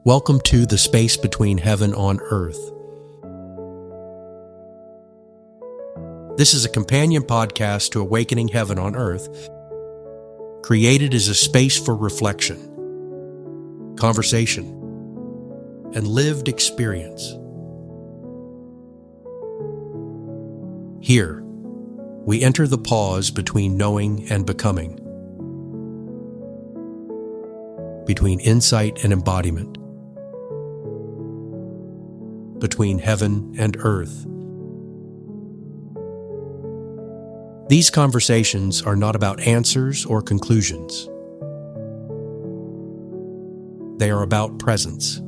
Welcome to the space between heaven on earth. This is a companion podcast to Awakening Heaven on Earth, created as a space for reflection, conversation, and lived experience. Here, we enter the pause between knowing and becoming, between insight and embodiment, between heaven and earth. These conversations are not about answers or conclusions. They are about presence,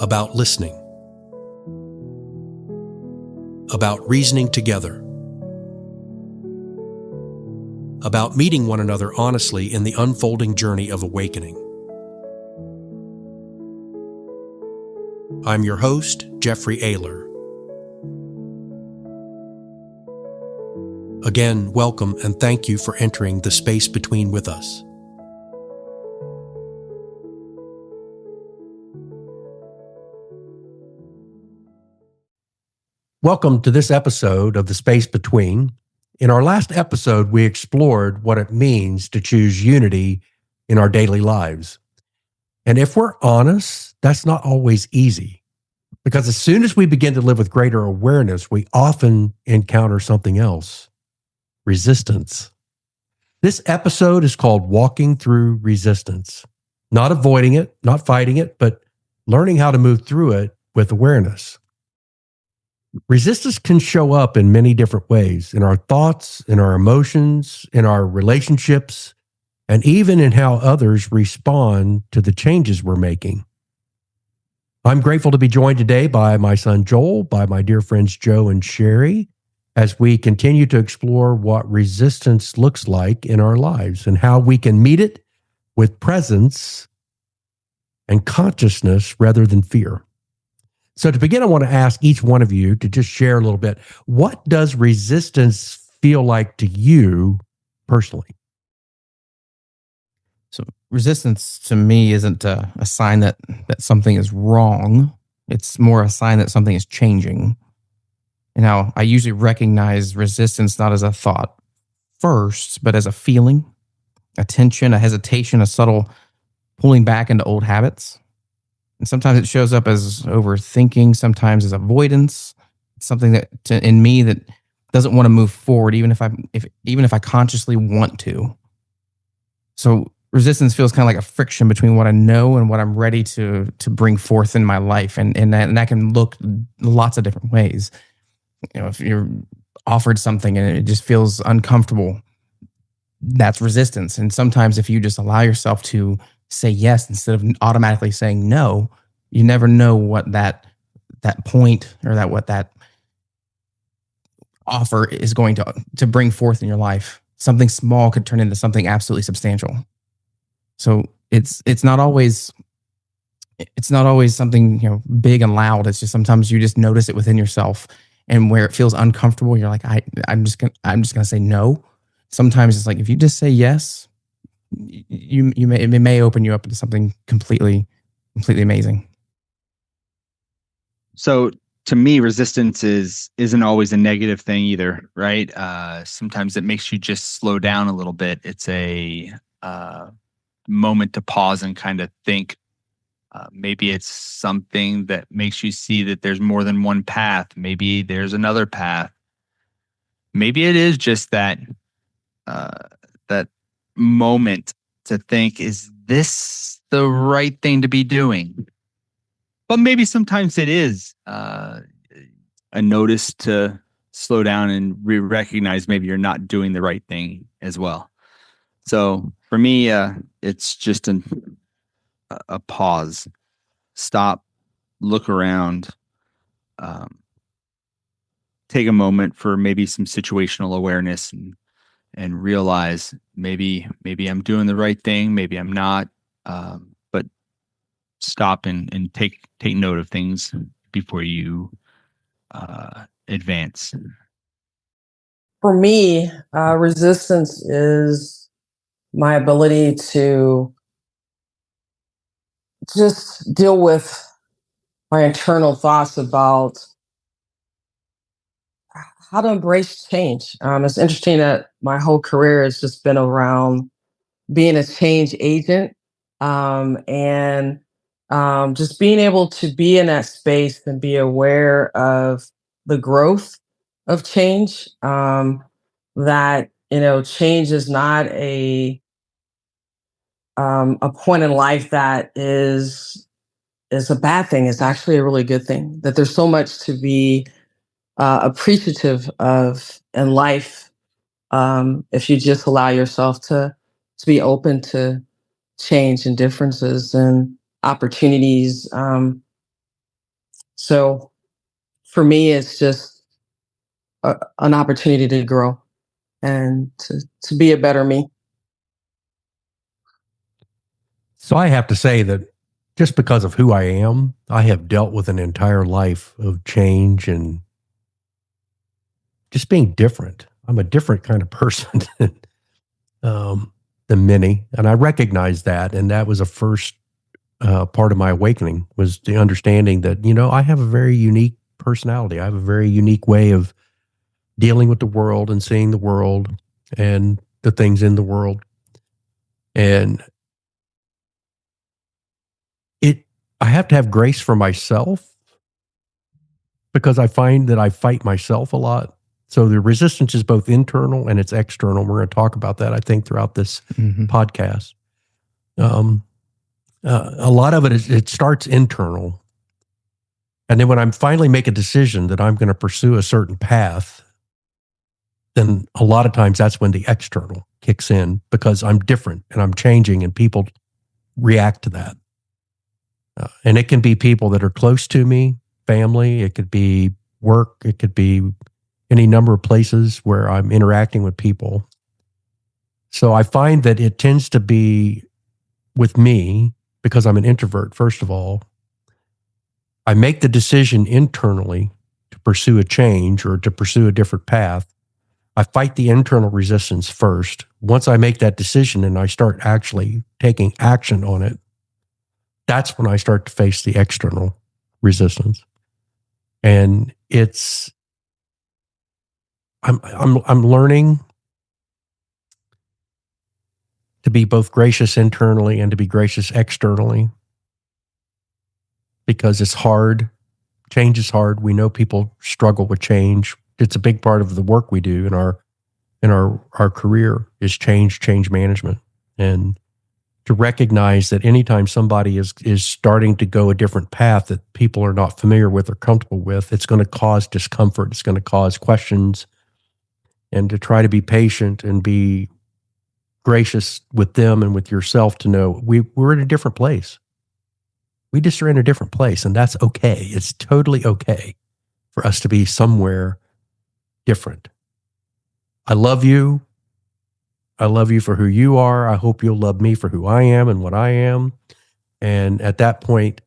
about listening, about reasoning together, about meeting one another honestly in the unfolding journey of awakening. I'm your host, Sherri Keys. Again, welcome and thank you for entering the space between with us. Welcome to this episode of The Space Between. In our last episode, we explored what it means to choose unity in our daily lives. And if we're honest, that's not always easy. Because as soon as we begin to live with greater awareness, we often encounter something else: resistance. This episode is called Walking Through Resistance. Not avoiding it, not fighting it, but learning how to move through it with awareness. Resistance can show up in many different ways, in our thoughts, in our emotions, in our relationships, and even in how others respond to the changes we're making. I'm grateful to be joined today by my son Joel, by my dear friends Joe and Sherri, as we continue to explore what resistance looks like in our lives and how we can meet it with presence and consciousness rather than fear. So to begin, I want to ask each one of you to just share a little bit. What does resistance feel like to you personally? So resistance to me isn't a sign that something is wrong. It's more a sign that something is changing. And now I usually recognize resistance not as a thought first, but as a feeling, a tension, a hesitation, a subtle pulling back into old habits. And sometimes it shows up as overthinking, sometimes as avoidance. It's something that in me that doesn't want to move forward, even if I consciously want to. So resistance feels kind of like a friction between what I know and what I'm ready to bring forth in my life, and that can look lots of different ways. You know, if you're offered something and it just feels uncomfortable, that's resistance. And sometimes if you just allow yourself to say yes instead of automatically saying no, you never know what that point or what that offer is going to bring forth in your life. Something small could turn into something absolutely substantial. So it's not always something, big and loud. It's just sometimes you just notice it within yourself, and where it feels uncomfortable, you're like, I'm just gonna say no. Sometimes it's like if you just say yes, it may open you up into something completely amazing. So to me, resistance isn't always a negative thing either, right? Sometimes it makes you just slow down a little bit. It's a moment to pause and kind of think. Maybe it's something that makes you see that there's more than one path. Maybe there's another path. Maybe it is just that moment to think, is this the right thing to be doing? But maybe sometimes it is a notice to slow down and recognize maybe you're not doing the right thing as well. So for me, it's just a pause. Stop, look around, take a moment for maybe some situational awareness and realize maybe I'm doing the right thing, maybe I'm not, but stop and take note of things before you advance. For me, resistance is my ability to just deal with my internal thoughts about how to embrace change. It's interesting that my whole career has just been around being a change agent, and just being able to be in that space and be aware of the growth of change. That change is not a point in life that is a bad thing. It's actually a really good thing. That there's so much to be appreciative of in life, if you just allow yourself to be open to change and differences and opportunities. So for me, it's just an opportunity to grow and to be a better me. So I have to say that just because of who I am, I have dealt with an entire life of change and just being different. I'm a different kind of person than many, and I recognize that. And that was a first part of my awakening, was the understanding that, I have a very unique personality. I have a very unique way of dealing with the world and seeing the world and the things in the world. And I have to have grace for myself, because I find that I fight myself a lot. So the resistance is both internal and it's external. We're going to talk about that, I think, throughout this podcast. A lot of it starts internal. And then when I finally make a decision that I'm going to pursue a certain path, then a lot of times that's when the external kicks in, because I'm different and I'm changing and people react to that. And it can be people that are close to me, family, it could be work, it could be any number of places where I'm interacting with people. So I find that it tends to be with me, because I'm an introvert, first of all, I make the decision internally to pursue a change or to pursue a different path. I fight the internal resistance first. Once I make that decision and I start actually taking action on it, that's when I start to face the external resistance. And I'm learning to be both gracious internally and to be gracious externally, because it's hard. Change is hard. We know people struggle with change. It's a big part of the work we do in our career is change management. And to recognize that anytime somebody is starting to go a different path that people are not familiar with or comfortable with, it's going to cause discomfort. It's going to cause questions. And to try to be patient and be gracious with them and with yourself, to know we're in a different place. We just are in a different place, and that's okay. It's totally okay for us to be somewhere different. I love you. I love you for who you are. I hope you'll love me for who I am and what I am. And at that point,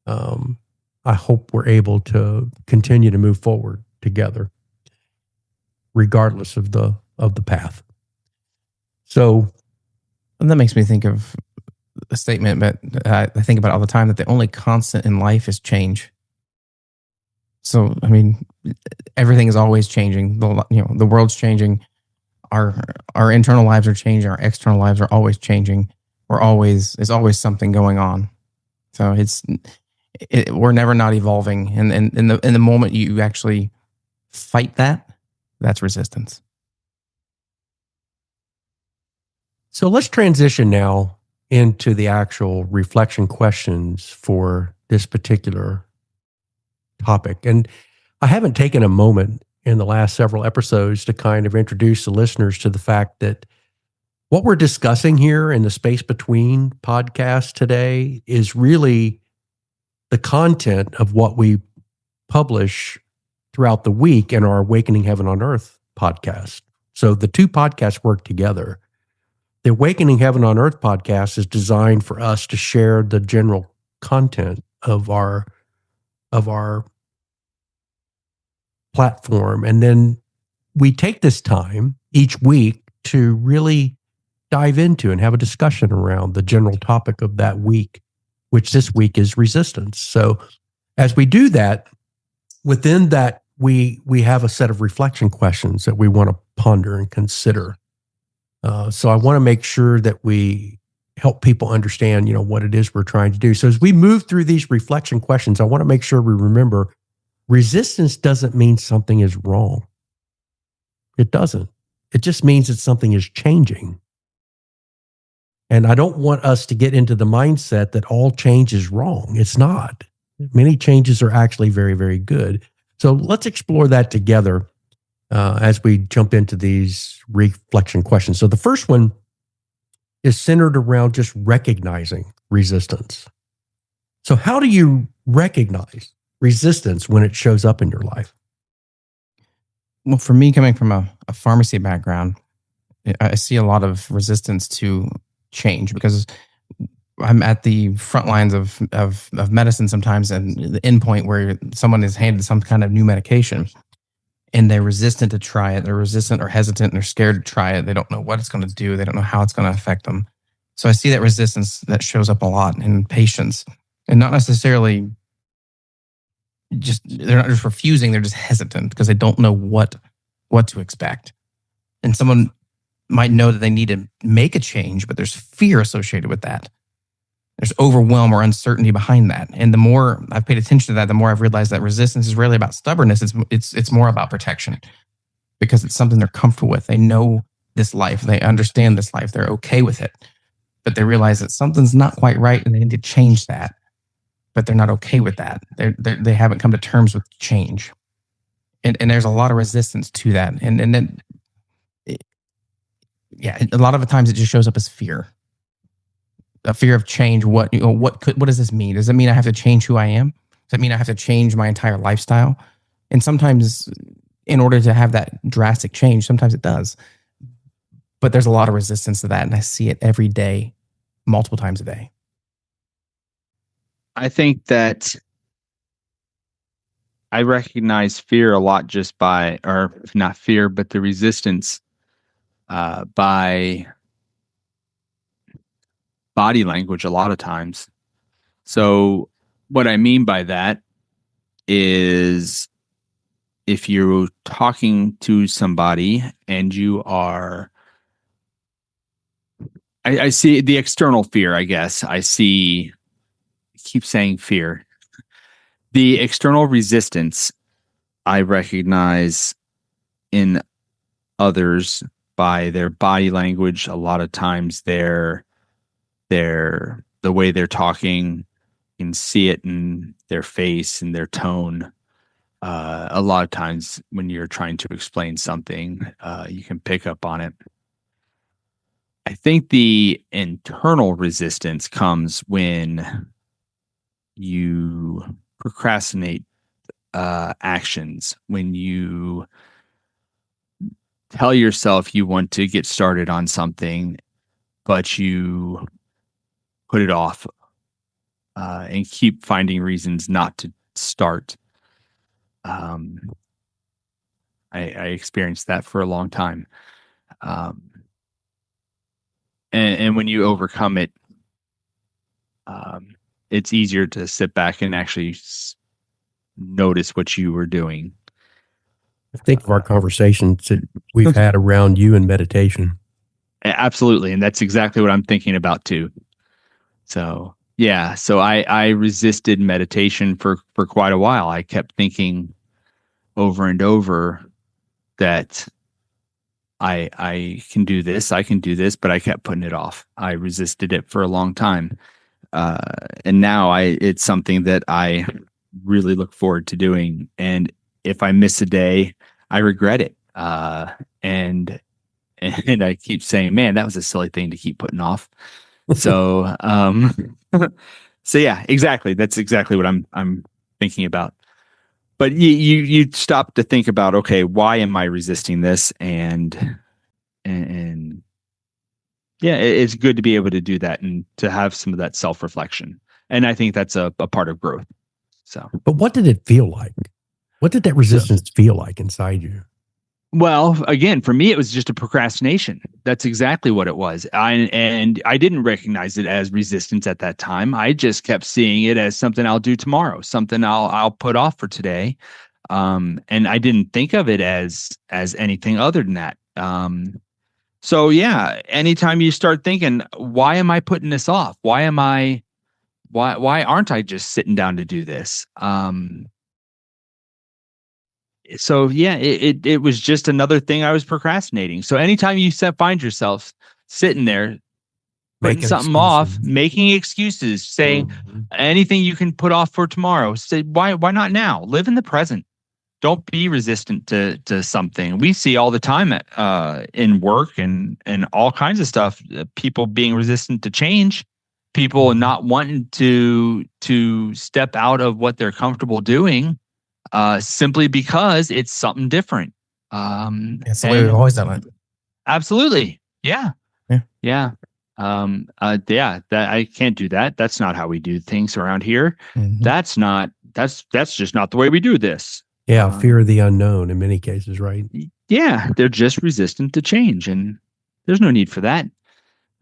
I hope we're able to continue to move forward together, regardless of the path. So, and that makes me think of a statement, but I think about it all the time, that the only constant in life is change. So, I mean, everything is always changing. The world's changing. Our internal lives are changing. Our external lives are always changing. There's always something going on. So we're never not evolving. And in the moment you actually fight that, that's resistance. So let's transition now into the actual reflection questions for this particular topic. And I haven't taken a moment in the last several episodes to kind of introduce the listeners to the fact that what we're discussing here in the Space Between podcast today is really the content of what we publish throughout the week in our Awakening Heaven on Earth podcast. So the two podcasts work together. The Awakening Heaven on Earth podcast is designed for us to share the general content of our platform. And then we take this time each week to really dive into and have a discussion around the general topic of that week. which this week is resistance. So as we do that, within that, we have a set of reflection questions that we want to ponder and consider. So I want to make sure that we help people understand, what it is we're trying to do. So as we move through these reflection questions, I want to make sure we remember resistance doesn't mean something is wrong. It doesn't. It just means that something is changing. And I don't want us to get into the mindset that all change is wrong. It's not. Many changes are actually very, very good. So let's explore that together as we jump into these reflection questions. So the first one is centered around just recognizing resistance. So how do you recognize resistance when it shows up in your life? Well, for me, coming from a pharmacy background, I see a lot of resistance to change because I'm at the front lines of medicine sometimes, and the end point where someone is handed some kind of new medication and they're resistant to try it. They're resistant or hesitant, and they're scared to try it. They don't know what it's going to do. They don't know how it's going to affect them. So I see that resistance that shows up a lot in patients, and not necessarily they're not just refusing, they're just hesitant because they don't know what to expect. And someone might know that they need to make a change, but there's fear associated with that. There's overwhelm or uncertainty behind that. And the more I've paid attention to that, the more I've realized that resistance is really about stubbornness. It's more about protection because it's something they're comfortable with. They know this life. They understand this life. They're okay with it. But they realize that something's not quite right and they need to change that. But they're not okay with that. They haven't come to terms with change. And there's a lot of resistance to that. And then, a lot of the times it just shows up as fear. A fear of change. What does this mean? Does it mean I have to change who I am? Does it mean I have to change my entire lifestyle? And sometimes in order to have that drastic change, sometimes it does. But there's a lot of resistance to that. And I see it every day, multiple times a day. I think that I recognize fear a lot just by, or not fear, but the resistance by body language a lot of times. So what I mean by that is if you're talking to somebody and you are, I see the external fear, I guess. I keep saying fear. The external resistance I recognize in others by their body language. A lot of times the way they're talking, you can see it in their face and their tone. A lot of times when you're trying to explain something, you can pick up on it. I think the internal resistance comes when you procrastinate actions, when you tell yourself you want to get started on something, but you put it off and keep finding reasons not to start. I experienced that for a long time. And when you overcome it, it's easier to sit back and actually notice what you were doing. Think of our conversations that we've had around you and meditation. Absolutely. And that's exactly what I'm thinking about too. So, yeah. So I resisted meditation for quite a while. I kept thinking over and over that I can do this, but I kept putting it off. I resisted it for a long time. And now it's something that I really look forward to doing. And if I miss a day, I regret it. And I keep saying, man, that was a silly thing to keep putting off. So, so yeah, exactly. That's exactly what I'm thinking about. But you stop to think about, okay, why am I resisting this? And yeah, it's good to be able to do that and to have some of that self-reflection. And I think that's a part of growth. So, but what did it feel like? What did that resistance feel like inside you? Well, again, for me, it was just a procrastination. That's exactly what it was. And I didn't recognize it as resistance at that time. I just kept seeing it as something I'll do tomorrow, something I'll put off for today. And I didn't think of it as anything other than that. So yeah, anytime you start thinking, why am I putting this off? Why aren't I just sitting down to do this? So yeah, it was just another thing I was procrastinating. So anytime you find yourself sitting there putting Making something off, excuses. making excuses, saying Mhm. anything you can put off for tomorrow, say why not now? Live in the present. Don't be resistant to something. We see all the time in work and all kinds of stuff. People being resistant to change, people not wanting to step out of what they're comfortable doing, simply because it's something different. It's the way we've always done it. Absolutely. Yeah. Yeah. Yeah. Yeah, that I can't do that. That's not how we do things around here. Mhm. That's just not the way we do this. Yeah, fear of the unknown in many cases, right? Yeah, they're just resistant to change, and there's no need for that.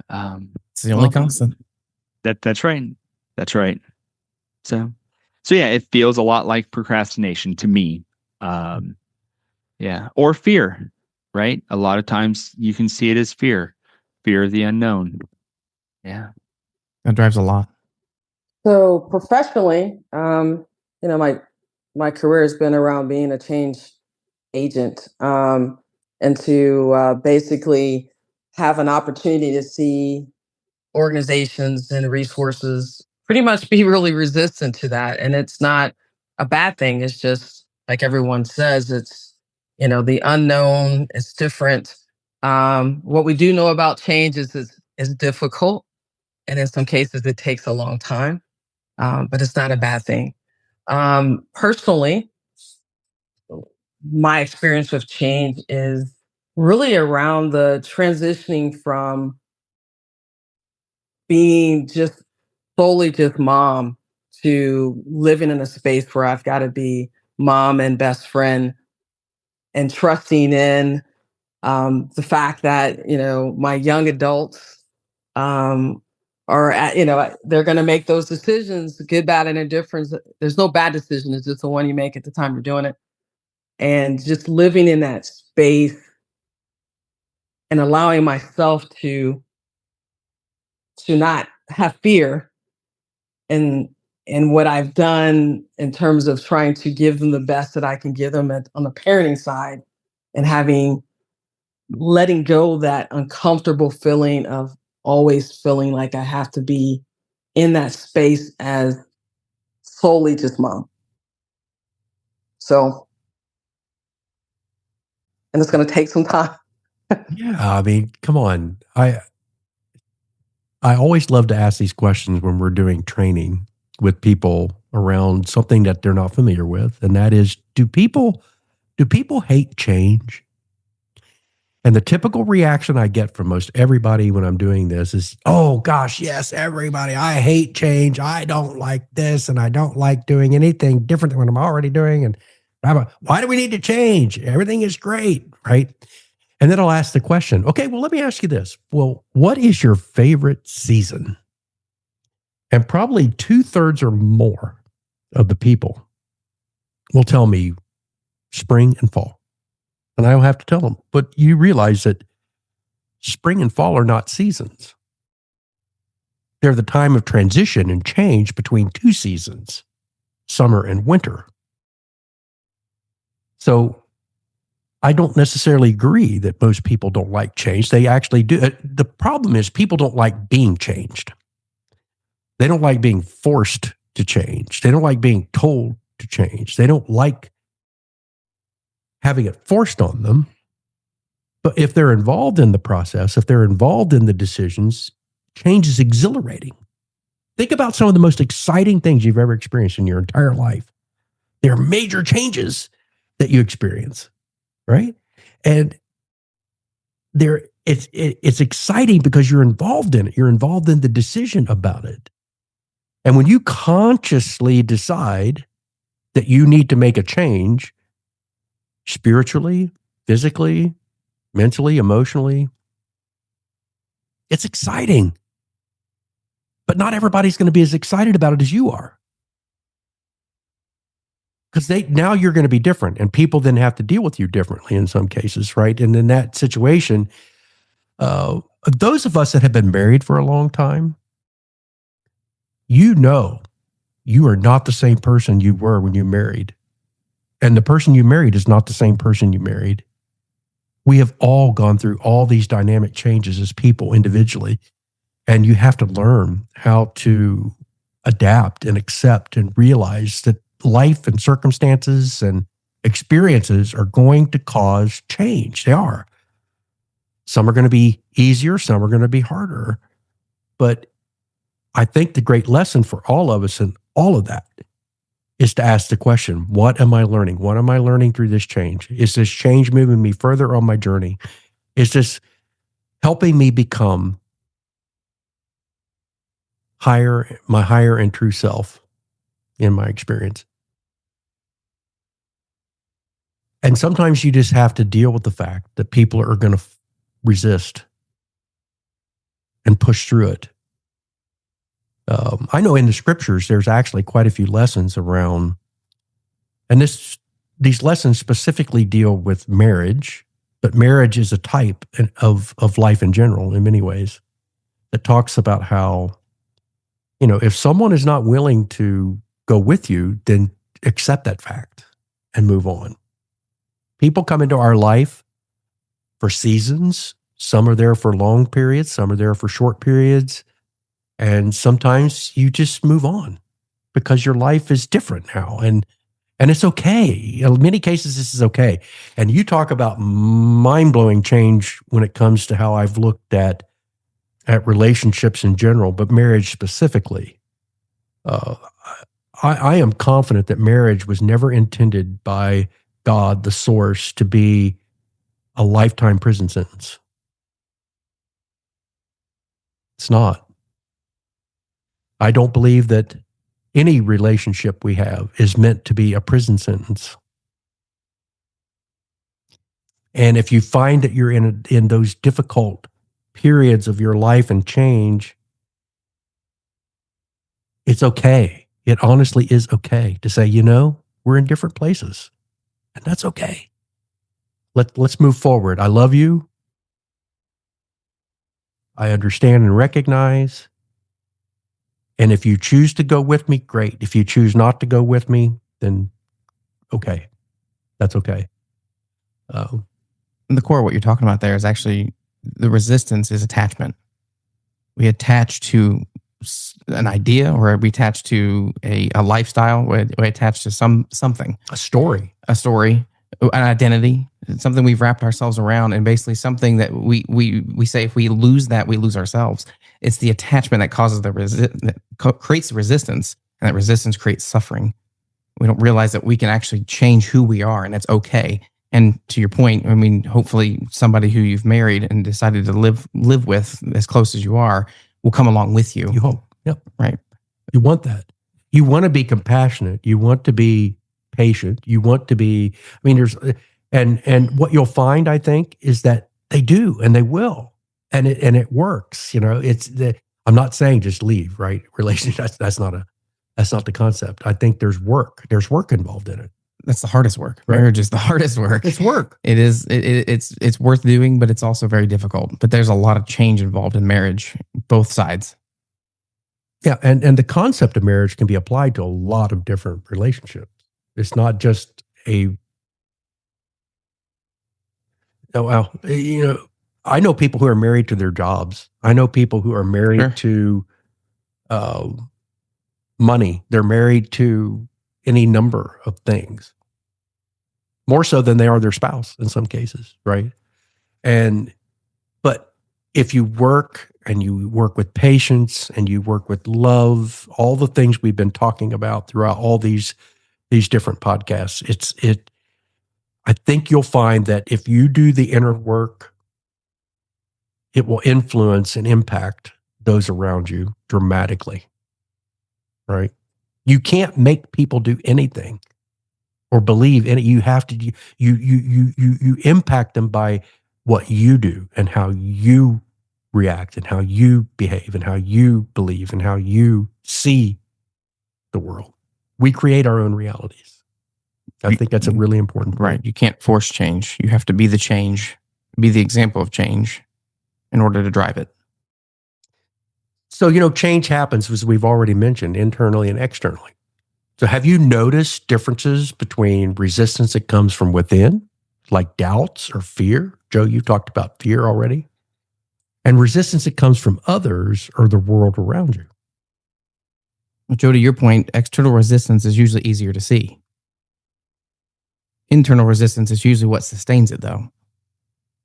It's the only constant. That's right. That's right. So yeah, it feels a lot like procrastination to me. Yeah, or fear, right? A lot of times you can see it as fear of the unknown. Yeah. That drives a lot. So professionally, my career has been around being a change agent, and to basically have an opportunity to see organizations and resources pretty much be really resistant to that. And it's not a bad thing. It's just like everyone says, it's, the unknown, it's different. What we do know about change is difficult. And in some cases, it takes a long time, but it's not a bad thing. Personally, my experience with change is really around the transitioning from being just solely just mom to living in a space where I've got to be mom and best friend and trusting in the fact that, my young adults are at, they're going to make those decisions, good, bad, and indifference. There's no bad decision. It's just the one you make at the time you're doing it. And just living in that space and allowing myself to not have fear and what I've done in terms of trying to give them the best that I can give them on the parenting side, and letting go that uncomfortable feeling of always feeling like I have to be in that space as solely just mom. So, and it's going to take some time. Yeah, I mean, come on. I always love to ask these questions when we're doing training with people around something that they're not familiar with, and that is, do people hate change? And the typical reaction I get from most everybody when I'm doing this is, oh gosh, yes, everybody, I hate change. I don't like this, and I don't like doing anything different than what I'm already doing. And why do we need to change? Everything is great, right? And then I'll ask the question, okay, well, let me ask you this. Well, what is your favorite season? And probably 2/3 or more of the people will tell me spring and fall. And I don't have to tell them, but you realize that spring and fall are not seasons. They're the time of transition and change between two seasons, summer and winter. So I don't necessarily agree that most people don't like change. They actually do. The problem is people don't like being changed. They don't like being forced to change. They don't like being told to change. They don't like having it forced on them. But if they're involved in the process, if they're involved in the decisions, change is exhilarating. Think about some of the most exciting things you've ever experienced in your entire life. There are major changes that you experience, right? And it's exciting because you're involved in it. You're involved in the decision about it. And when you consciously decide that you need to make a change spiritually, physically, mentally, emotionally. It's exciting. But not everybody's going to be as excited about it as you are. Because now you're going to be different, and people then have to deal with you differently in some cases, right? And in that situation, those of us that have been married for a long time, you know, you are not the same person you were when you married. And the person you married is not the same person you married. We have all gone through all these dynamic changes as people individually. And you have to learn how to adapt and accept and realize that life and circumstances and experiences are going to cause change. They are. Some are going to be easier, some are going to be harder. But I think the great lesson for all of us in all of that is to ask the question, what am I learning? What am I learning through this change? Is this change moving me further on my journey? Is this helping me become my higher and true self in my experience? And sometimes you just have to deal with the fact that people are going to resist and push through it. I know in the scriptures, there's actually quite a few lessons around, and these lessons specifically deal with marriage, but marriage is a type of life in general in many ways that talks about how, if someone is not willing to go with you, then accept that fact and move on. People come into our life for seasons. Some are there for long periods. Some are there for short periods. And sometimes you just move on because your life is different now. And it's okay. In many cases, this is okay. And you talk about mind-blowing change when it comes to how I've looked at relationships in general, but marriage specifically. I am confident that marriage was never intended by God, the source, to be a lifetime prison sentence. It's not. I don't believe that any relationship we have is meant to be a prison sentence. And if you find that you're in those difficult periods of your life and change, it's okay. It honestly is okay to say, we're in different places, and that's okay. Let's move forward. I love you. I understand and recognize. And if you choose to go with me, great. If you choose not to go with me, then okay. That's okay. The core of what you're talking about there is actually the resistance is attachment. We attach to an idea, or we attach to a lifestyle, we attach to something. A story, an identity, something we've wrapped ourselves around, and basically something that we say if we lose that, we lose ourselves. It's the attachment that causes that creates the resistance, and that resistance creates suffering. We don't realize that we can actually change who we are, and it's okay. And to your point, I mean, hopefully somebody who you've married and decided to live with as close as you are will come along with you. You hope. Yep. Right. You want that. You want to be compassionate. You want to be patient. You want to be, and what you'll find, I think, is that they do, and they will. And it works. I'm not saying just leave, right? Relationship. That's not the concept. I think there's work. There's work involved in it. That's the hardest work. Right. Marriage is the hardest work. It's work. It is. It's worth doing, but it's also very difficult. But there's a lot of change involved in marriage, both sides. Yeah, and the concept of marriage can be applied to a lot of different relationships. It's not just I know people who are married to their jobs. I know people who are married to money. They're married to any number of things, more so than they are their spouse in some cases, right? But if you work and you work with patience and you work with love, all the things we've been talking about throughout all these different podcasts, I think you'll find that if you do the inner work, it will influence and impact those around you dramatically, right? You can't make people do anything or believe in it. You have to you impact them by what you do and how you react and how you behave and how you believe and how you see the world. We create our own realities. I think that's a really important point. Right. You can't force change. You have to be the change, be the example of change in order to drive it. So, change happens, as we've already mentioned, internally and externally. So have you noticed differences between resistance that comes from within, like doubts or fear? Joe, you talked about fear already. And resistance that comes from others or the world around you. Well, Joe, to your point, external resistance is usually easier to see. Internal resistance is usually what sustains it, though.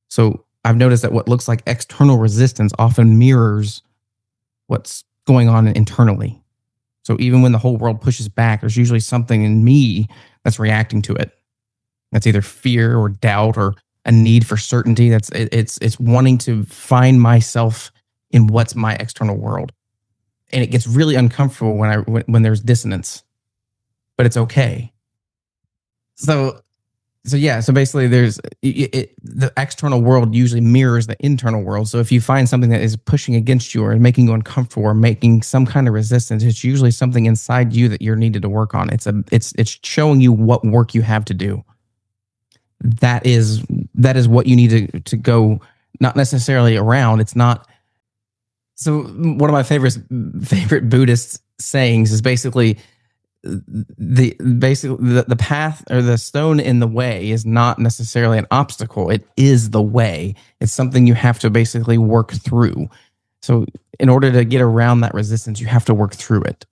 So I've noticed that what looks like external resistance often mirrors what's going on internally. So even when the whole world pushes back, there's usually something in me that's reacting to it. That's either fear or doubt or a need for certainty. It's wanting to find myself in what's my external world. And it gets really uncomfortable when there's dissonance. But it's okay. So basically the external world usually mirrors the internal world. So if you find something that is pushing against you or making you uncomfortable or making some kind of resistance, it's usually something inside you that you're needed to work on. It's showing you what work you have to do. That is what you need to go, not necessarily around. It's not. So one of my favorite Buddhist sayings is basically the path or the stone in the way is not necessarily an obstacle. It is the way. It's something you have to basically work through. So in order to get around that resistance, you have to work through it.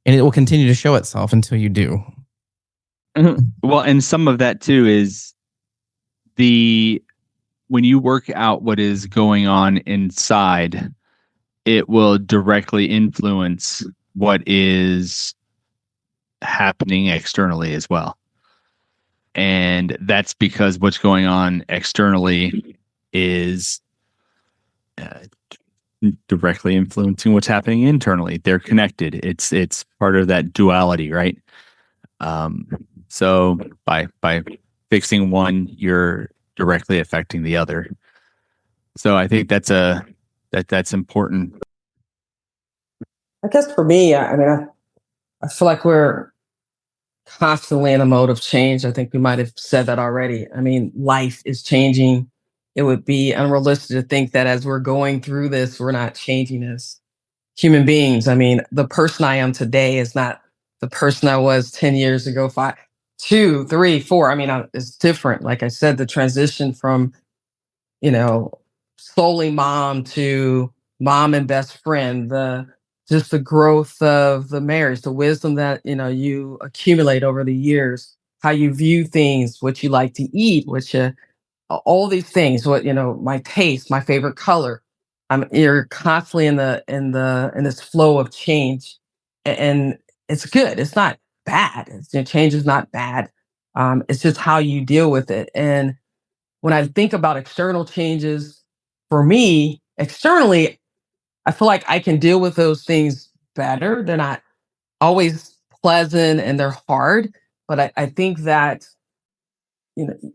And it will continue to show itself until you do. Well, and some of that too is when you work out what is going on inside, it will directly influence what is happening externally as well. And that's because what's going on externally is directly influencing what's happening internally. They're connected. It's part of that duality, right? So by fixing one, you're directly affecting the other. So I think that's important. I guess for me, I feel like we're constantly in a mode of change. I think we might have said that already. I mean, life is changing. It would be unrealistic to think that as we're going through this, we're not changing as human beings. I mean, the person I am today is not the person I was 10 years ago, 5, 2, 3, 4. I mean, it's different. Like I said, the transition from, solely mom to mom and best friend, just the growth of the marriage, the wisdom that, you accumulate over the years, how you view things, what you like to eat, all these things, my taste, my favorite color. You're constantly in this flow of change, and it's good. It's not bad. Change is not bad. It's just how you deal with it. And when I think about external changes, for me, externally, I feel like I can deal with those things better. They're not always pleasant and they're hard, but I think that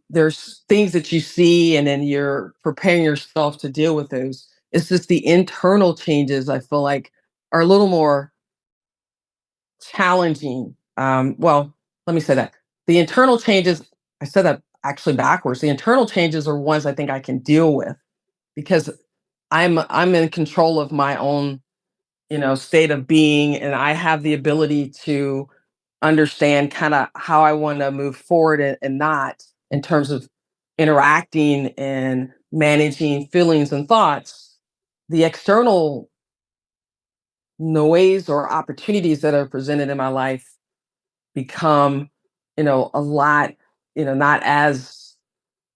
there's things that you see and then you're preparing yourself to deal with those. It's just the internal changes I feel like are a little more challenging. Well, let me say that. The internal changes, I said that actually backwards. The internal changes are ones I think I can deal with because I'm in control of my own, state of being, and I have the ability to understand kind of how I want to move forward and not in terms of interacting and managing feelings and thoughts. The external noise or opportunities that are presented in my life become, a lot, not as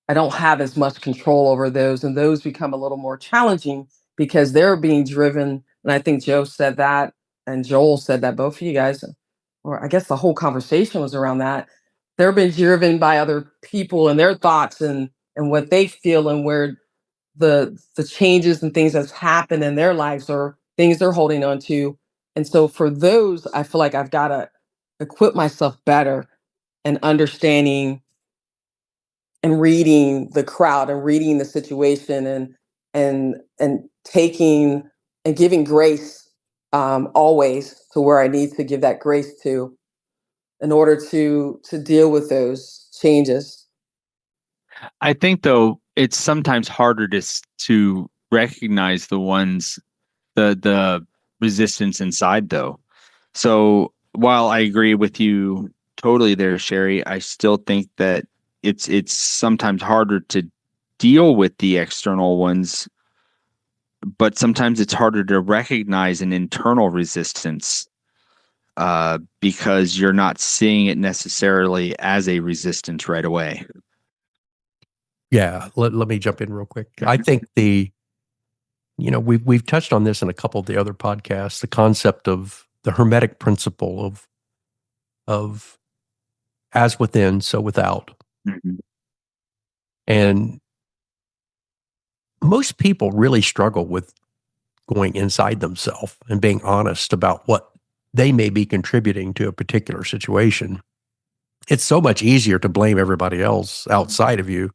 I don't have as much control over those, and those become a little more challenging because they're being driven. And I think Joe said that, and Joel said that, both of you guys, or I guess the whole conversation was around that. They're being driven by other people and their thoughts and what they feel and where the changes and things that's happened in their lives or things they're holding on to. And so for those, I feel like I've got to equip myself better and understanding and reading the crowd and reading the situation and taking and giving grace always to where I need to give that grace to in order to deal with those changes. I think though it's sometimes harder to recognize the resistance inside though. So while I agree with you totally there, Sherri, I still think that it's sometimes harder to deal with the external ones, but sometimes it's harder to recognize an internal resistance because you're not seeing it necessarily as a resistance right away. Yeah, let me jump in real quick. I think we've touched on this in a couple of the other podcasts, the concept of the Hermetic principle of as within, so without. Mm-hmm. And most people really struggle with going inside themselves and being honest about what they may be contributing to a particular situation. It's so much easier to blame everybody else outside of you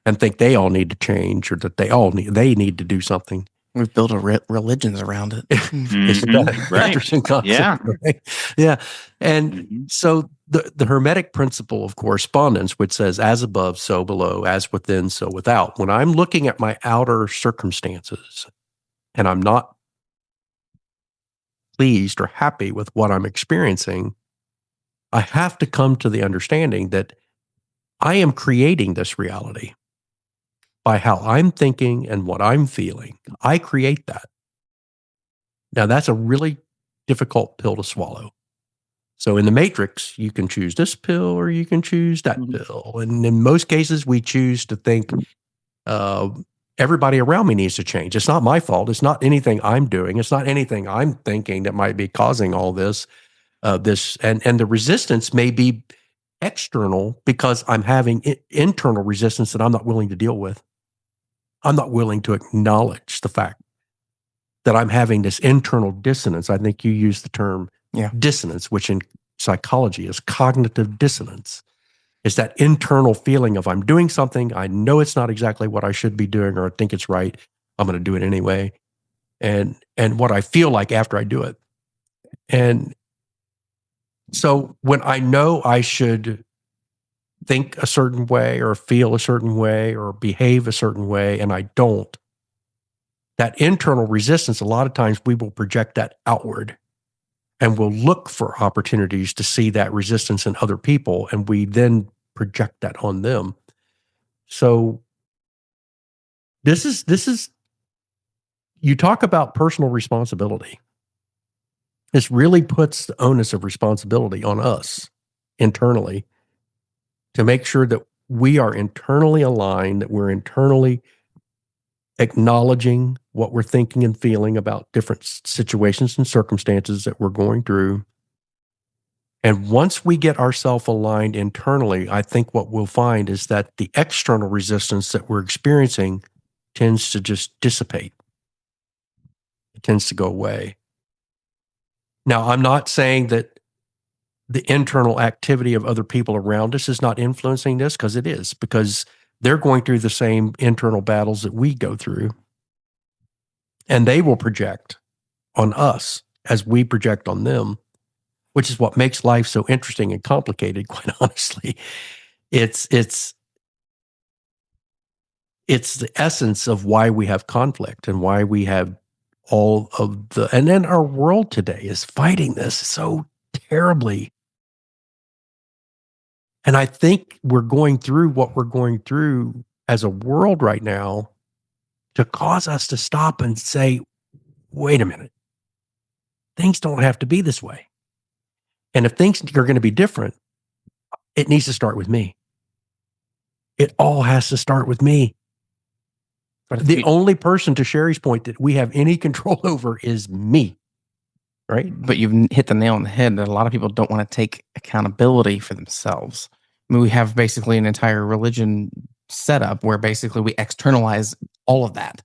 and think they all need to change or that they need to do something. We've built religions around it. It's an interesting concept. Yeah. Right? Yeah. And so the Hermetic principle of correspondence, which says as above, so below, as within, so without. When I'm looking at my outer circumstances and I'm not pleased or happy with what I'm experiencing, I have to come to the understanding that I am creating this reality by how I'm thinking and what I'm feeling. I create that. Now, that's a really difficult pill to swallow. So in the Matrix, you can choose this pill or you can choose that pill. And in most cases, we choose to think everybody around me needs to change. It's not my fault. It's not anything I'm doing. It's not anything I'm thinking that might be causing all this. And the resistance may be external because I'm having internal resistance that I'm not willing to deal with. I'm not willing to acknowledge the fact that I'm having this internal dissonance. I think you used the term dissonance, which in psychology is cognitive dissonance. It's that internal feeling of I'm doing something, I know it's not exactly what I should be doing or I think it's right, I'm going to do it anyway. And what I feel like after I do it. And so when I know I should think a certain way or feel a certain way or behave a certain way and I don't, that internal resistance, a lot of times we will project that outward and we'll look for opportunities to see that resistance in other people and we then project that on them. So this is you talk about personal responsibility. This really puts the onus of responsibility on us internally to make sure that we are internally aligned, that we're internally acknowledging what we're thinking and feeling about different situations and circumstances that we're going through. And once we get ourselves aligned internally, I think what we'll find is that the external resistance that we're experiencing tends to just dissipate. It tends to go away. Now, I'm not saying that the internal activity of other people around us is not influencing this, because it is, because they're going through the same internal battles that we go through. And they will project on us as we project on them, which is what makes life so interesting and complicated, quite honestly. It's the essence of why we have conflict and why we have all of the, and then our world today is fighting this so terribly. And I think we're going through what we're going through as a world right now to cause us to stop and say, wait a minute, things don't have to be this way. And if things are going to be different, it needs to start with me. It all has to start with me. But the only person, to Sherri's point, that we have any control over is me. Right? But you've hit the nail on the head that a lot of people don't want to take accountability for themselves. I mean, we have basically an entire religion setup where basically we externalize all of that.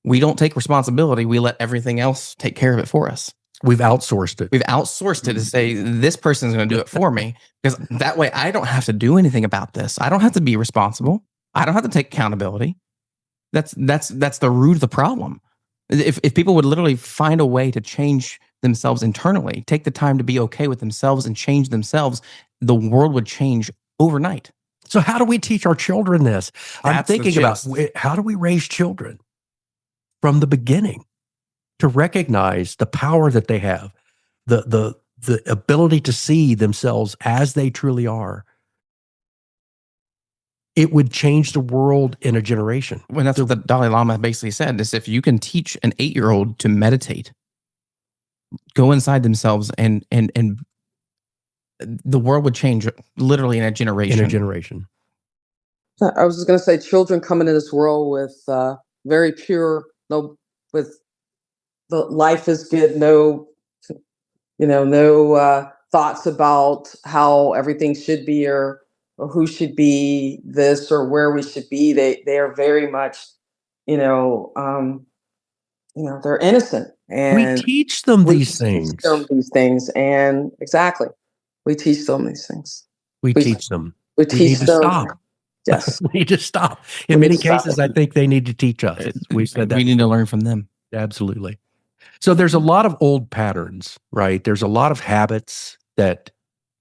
We don't take responsibility. We let everything else take care of it for us. We've outsourced it. We've outsourced it to say this person's going to do it for me, because that way I don't have to do anything about this. I don't have to be responsible. I don't have to take accountability. That's the root of the problem. If people would literally find a way to change themselves internally, take the time to be okay with themselves and change themselves, the world would change overnight. So how do we teach our children this? I'm That's the thinking about gist. how do we raise children from the beginning to recognize the power that they have, the ability to see themselves as they truly are. It would change the world in a generation. When that's what the Dalai Lama basically said, is if you can teach an 8-year-old to meditate, go inside themselves, and the world would change literally in a generation. In a generation. I was just going to say, children come into this world with very pure, with the life is good, no thoughts about how everything should be, or who should be this, or where we should be. They are very much, they're innocent, We and teach them we these things. teach them these things, and exactly, we teach them these things. We teach them. We We teach need to them. stop. Yes, We need to stop. We In need many to stop cases, it. I think they need to teach us. We said that. We need to learn from them. Absolutely. So there's a lot of old patterns, right? There's a lot of habits that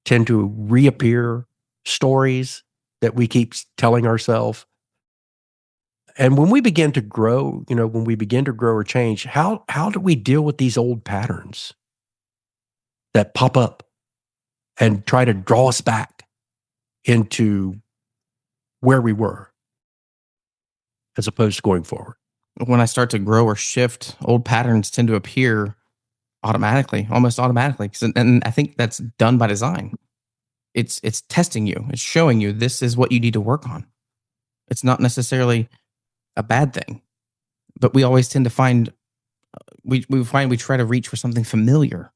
tend to reappear, stories that we keep telling ourselves. And when we begin to grow, when we begin to grow or change, how do we deal with these old patterns that pop up and try to draw us back into where we were as opposed to going forward? When I start to grow or shift, old patterns tend to appear automatically, almost automatically. And I think that's done by design. It's testing you. It's showing you this is what you need to work on. It's not necessarily a bad thing, but we always tend to find, we try to reach for something familiar,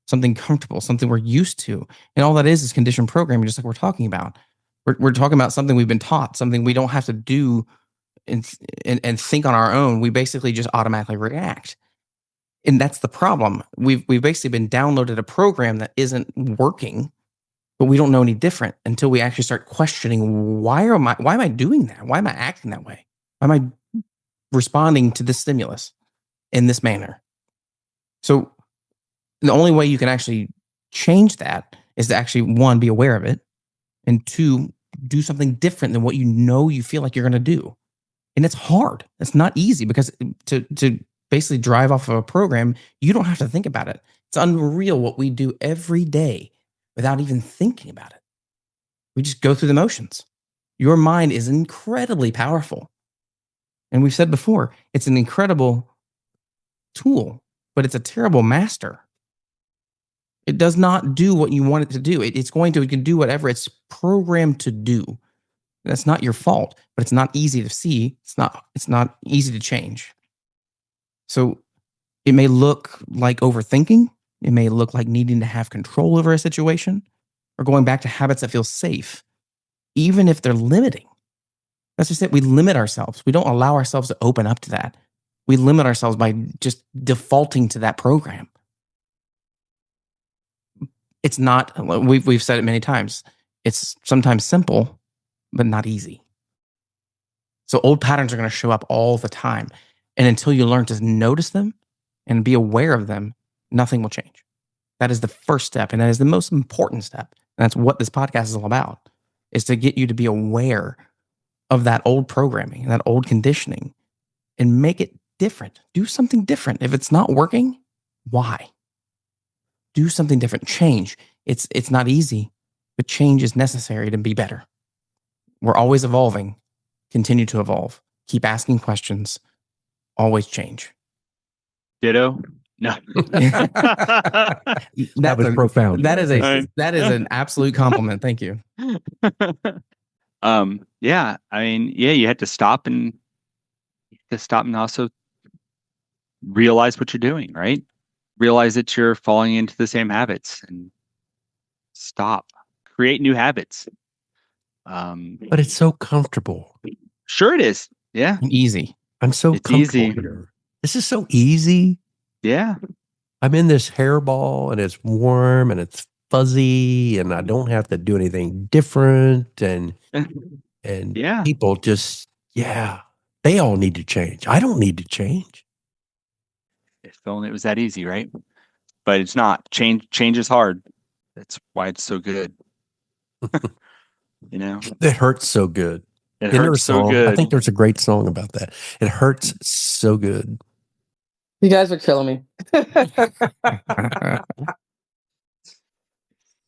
something comfortable, something we're used to. And all that is conditioned programming, just like we're talking about. We're talking about something we've been taught, something we don't have to do and think on our own. We basically just automatically react. And that's the problem. We've basically been downloaded a program that isn't working, but we don't know any different until we actually start questioning, why am I doing that? Why am I acting that way? Why am I responding to this stimulus in this manner? So the only way you can actually change that is to actually, one, be aware of it, and two, do something different than what you feel like you're going to do. And it's hard. It's not easy, because to basically drive off of a program, you don't have to think about it. It's unreal what we do every day without even thinking about it. We just go through the motions. Your mind is incredibly powerful. And we've said before, it's an incredible tool, but it's a terrible master. It does not do what you want it to do. It can do whatever it's programmed to do. That's not your fault, but it's not easy to see. It's not easy to change. So it may look like overthinking. It may look like needing to have control over a situation, or going back to habits that feel safe, even if they're limiting. That's just it. We limit ourselves. We don't allow ourselves to open up to that. We limit ourselves by just defaulting to that program. It's not, we've said it many times, it's sometimes simple, but not easy. So old patterns are going to show up all the time. And until you learn to notice them and be aware of them, nothing will change. That is the first step. And that is the most important step. And that's what this podcast is all about, is to get you to be aware of that old programming, that old conditioning, and make it different. Do something different. If it's not working, why? Do something different. Change. It's not easy, but change is necessary to be better. We're always evolving. Continue to evolve. Keep asking questions. Always change. Ditto. No. That was profound. That is an absolute compliment. Thank you. Yeah. I mean, yeah, you had to stop and also realize what you're doing, right? Realize that you're falling into the same habits, and stop. Create new habits. But it's so comfortable. Sure it is. Yeah. Easy. I'm so It's comfortable easy. here. This is so easy. Yeah. I'm in this hairball and it's warm and it's fuzzy and I don't have to do anything different. And Yeah. people just, they all need to change. I don't need to change. If only it was that easy, right? But it's not. Change is hard. That's why it's so good. It hurts so good. It Isn't there a hurts so song? good. I think there's a great song about that. It hurts so good. You guys are killing me.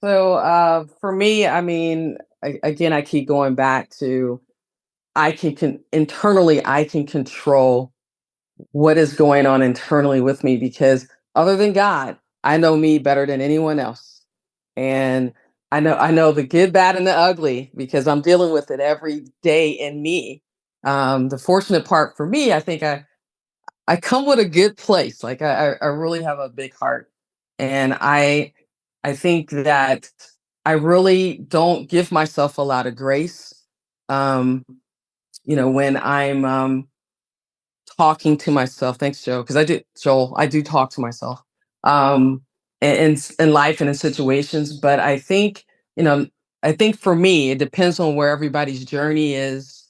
So for me, I mean, again, I keep going back to I can internally, I can control what is going on internally with me because other than God, I know me better than anyone else. And I know the good, bad, and the ugly because I'm dealing with it every day in me. The fortunate part for me, I think I come with a good place. Like I really have a big heart. And I think that I really don't give myself a lot of grace. Um, when I'm talking to myself. Thanks, Joe, because Joel, I do talk to myself. Um, in life and in situations, but you know, I think for me, it depends on where everybody's journey is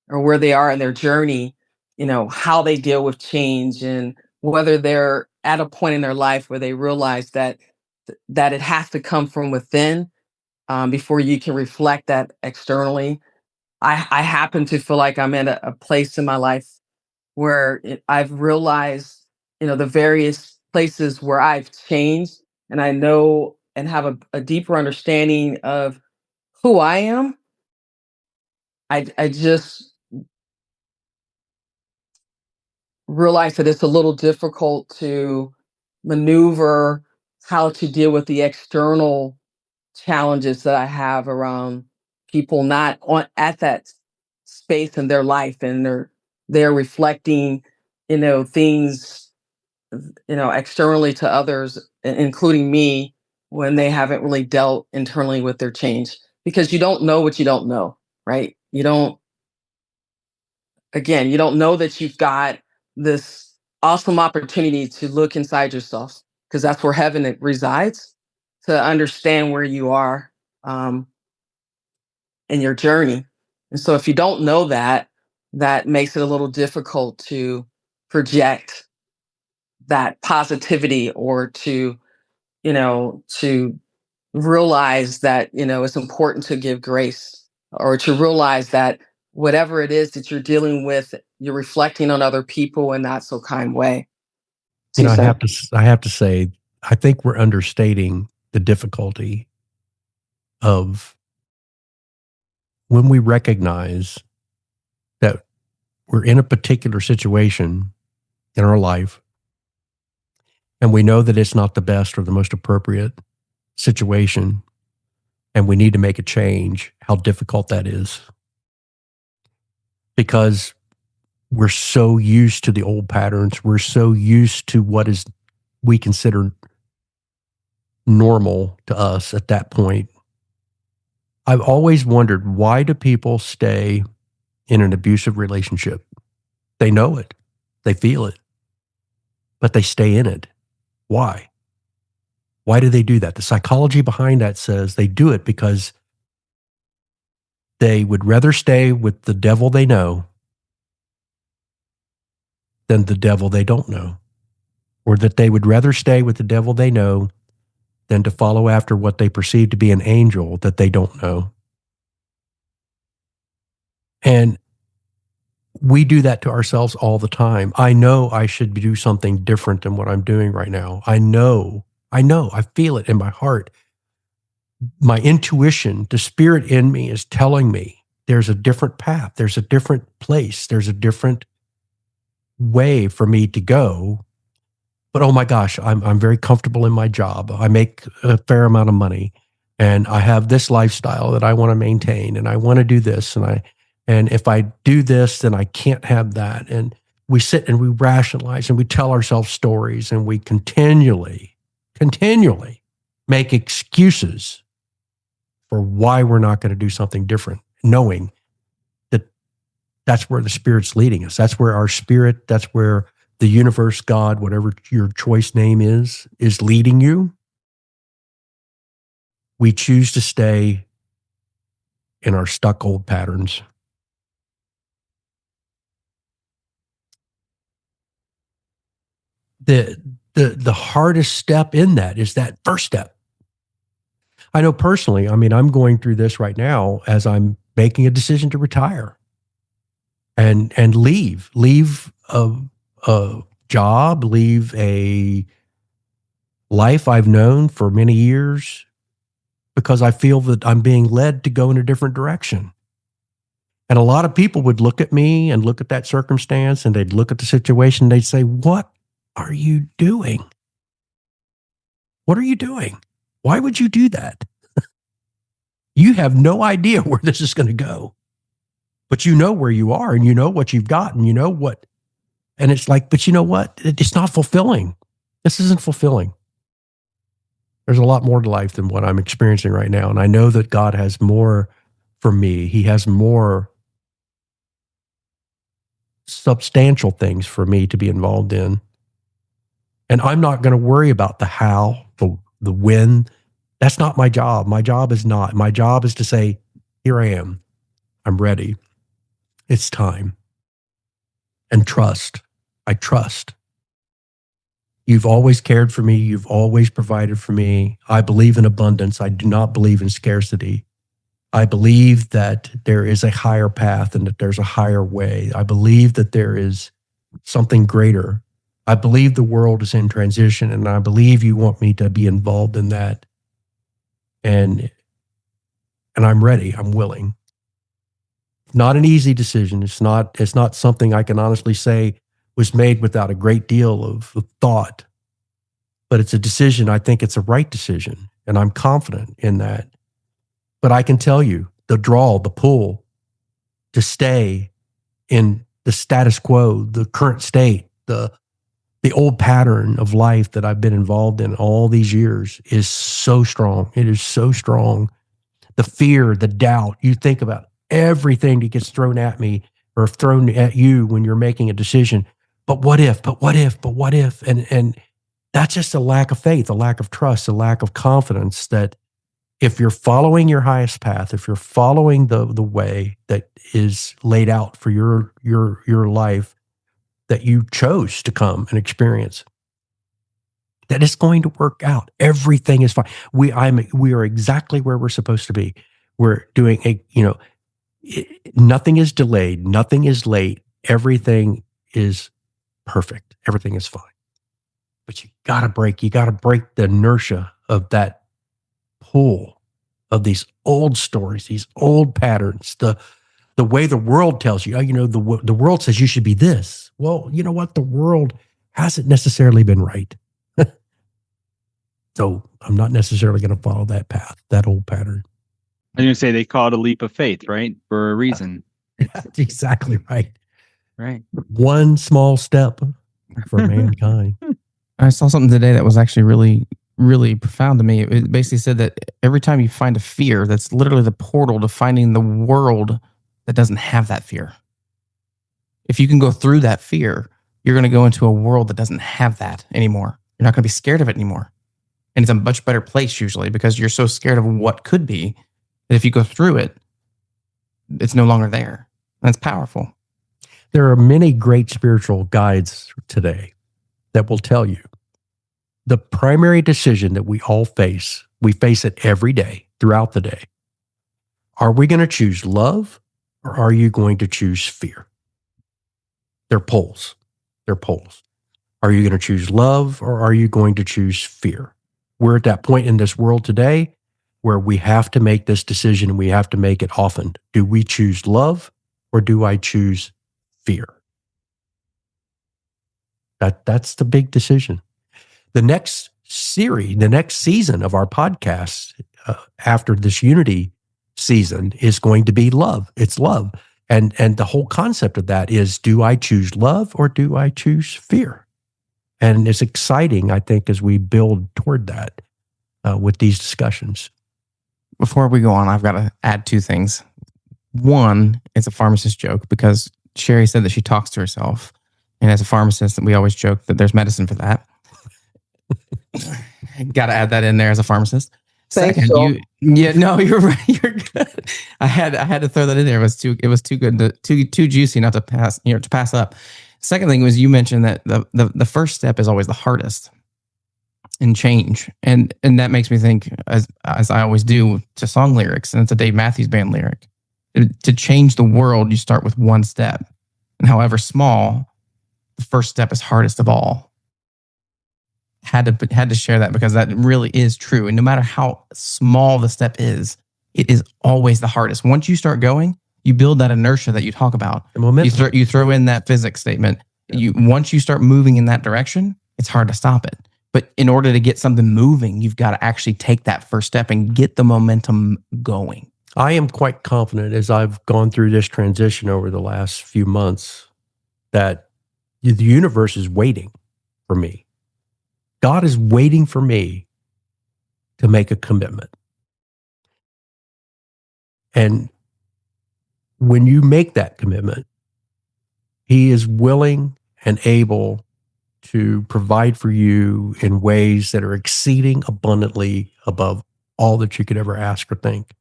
or where they are in their journey, how they deal with change and whether they're at a point in their life where they realize that it has to come from within before you can reflect that externally. I happen to feel like I'm in a place in my life where I've realized, the various places where I've changed and I know and have a deeper understanding of who I am. I just realized that it's a little difficult to maneuver how to deal with the external challenges that I have around people not on at that space in their life and they're reflecting, things, externally to others, including me, when they haven't really dealt internally with their change. Because you don't know what you don't know, right? You don't know that you've got this awesome opportunity to look inside yourself, because that's where heaven resides, to understand where you are um, in your journey. And so if you don't know that, that makes it a little difficult to project that positivity or to realize that, it's important to give grace or to realize that whatever it is that you're dealing with, you're reflecting on other people in not so kind way. I have to say, I think we're understating the difficulty of when we recognize that we're in a particular situation in our life and we know that it's not the best or the most appropriate situation and we need to make a change, how difficult that is. Because we're so used to the old patterns. We're so used to what is we consider normal to us at that point. I've always wondered, why do people stay in an abusive relationship? They know it. They feel it. But they stay in it. Why? Why do they do that? The psychology behind that says they do it because they would rather stay with the devil they know than the devil they don't know. Or that they would rather stay with the devil they know than to follow after what they perceive to be an angel that they don't know. And we do that to ourselves all the time. I know I should do something different than what I'm doing right now. I know, I feel it in my heart. My intuition, the spirit in me is telling me there's a different path, there's a different place, there's a different way for me to go. But oh my gosh, I'm very comfortable in my job. I make a fair amount of money and I have this lifestyle that I want to maintain and I want to do this and if I do this, then I can't have that. And we sit and we rationalize and we tell ourselves stories and we continually make excuses for why we're not going to do something different, knowing that that's where the Spirit's leading us. That's where our spirit, that's where the universe, God, whatever your choice name is leading you, we choose to stay in our stuck old patterns. The hardest step in that is that first step. I know personally, I mean, I'm going through this right now as I'm making a decision to retire and leave a job, leave a life I've known for many years, because I feel that I'm being led to go in a different direction. And a lot of people would look at me and look at that circumstance, and they'd look at the situation, and they'd say, "What are you doing? What are you doing? Why would you do that? You have no idea where this is going to go, but you know where you are, and you know what you've got, and you know what." And it's like, but you know what? It's not fulfilling. This isn't fulfilling. There's a lot more to life than what I'm experiencing right now. And I know that God has more for me. He has more substantial things for me to be involved in. And I'm not going to worry about the how, the when. That's not my job. My job is not. My job is to say, here I am. I'm ready. It's time. And trust. I trust. You've always cared for me. You've always provided for me. I believe in abundance. I do not believe in scarcity. I believe that there is a higher path and that there's a higher way. I believe that there is something greater. I believe the world is in transition, and I believe you want me to be involved in that. And I'm ready. I'm willing. Not an easy decision. It's not something I can honestly say was made without a great deal of thought, but it's a decision. I think it's a right decision, and I'm confident in that. But I can tell you the draw, the pull to stay in the status quo, the current state, the old pattern of life that I've been involved in all these years is so strong. It is so strong. The fear, the doubt, you think about everything that gets thrown at me or thrown at you when you're making a decision. But what if, but what if, but what if? And that's just a lack of faith, a lack of trust, a lack of confidence that if you're following your highest path, if you're following the way that is laid out for your life that you chose to come and experience, that it's going to work out. Everything is fine. We are exactly where we're supposed to be. We're doing nothing is delayed, nothing is late, everything is perfect, everything is fine. But you gotta break the inertia of that pull of these old stories, these old patterns, the way the world tells you, the world says you should be this. Well, you know what? The world hasn't necessarily been right. So I'm not necessarily going to follow that path, that old pattern. I was going to say they call it a leap of faith, right? For a reason. That's exactly right. Right. One small step for mankind. I saw something today that was actually really, really profound to me. It basically said that every time you find a fear, that's literally the portal to finding the world that doesn't have that fear. If you can go through that fear, you're going to go into a world that doesn't have that anymore. You're not going to be scared of it anymore. And it's a much better place usually because you're so scared of what could be that if you go through it, it's no longer there. That's powerful. There are many great spiritual guides today that will tell you the primary decision that we all face, we face it every day, throughout the day. Are we going to choose love or are you going to choose fear? They're poles. They're poles. Are you going to choose love or are you going to choose fear? We're at that point in this world today where we have to make this decision and we have to make it often. Do we choose love or do I choose fear? That's the big decision. The next series, the next season of our podcast after this unity season is going to be love. It's love. And the whole concept of that is, do I choose love or do I choose fear? And it's exciting, I think, as we build toward that with these discussions. Before we go on, I've got to add two things. One, it's a pharmacist joke because Sherri said that she talks to herself. And as a pharmacist, we always joke that there's medicine for that. Got to add that in there as a pharmacist. Thanks, Second, Joel. you're right. You're good. I had to throw that in there. It was too good, too juicy not to pass up. Second thing was, you mentioned that the first step is always the hardest in change, and that makes me think, as I always do, to song lyrics, and it's a Dave Matthews Band lyric. To change the world, you start with one step, and however small, the first step is hardest of all. Had to share that, because that really is true. And no matter how small the step is, it is always the hardest. Once you start going, you build that inertia that you talk about. The momentum. You throw in that physics statement. Once you start moving in that direction, it's hard to stop it. But in order to get something moving, you've got to actually take that first step and get the momentum going. I am quite confident, as I've gone through this transition over the last few months, that the universe is waiting for me. God is waiting for me to make a commitment. And when you make that commitment, He is willing and able to provide for you in ways that are exceeding abundantly above all that you could ever ask or think.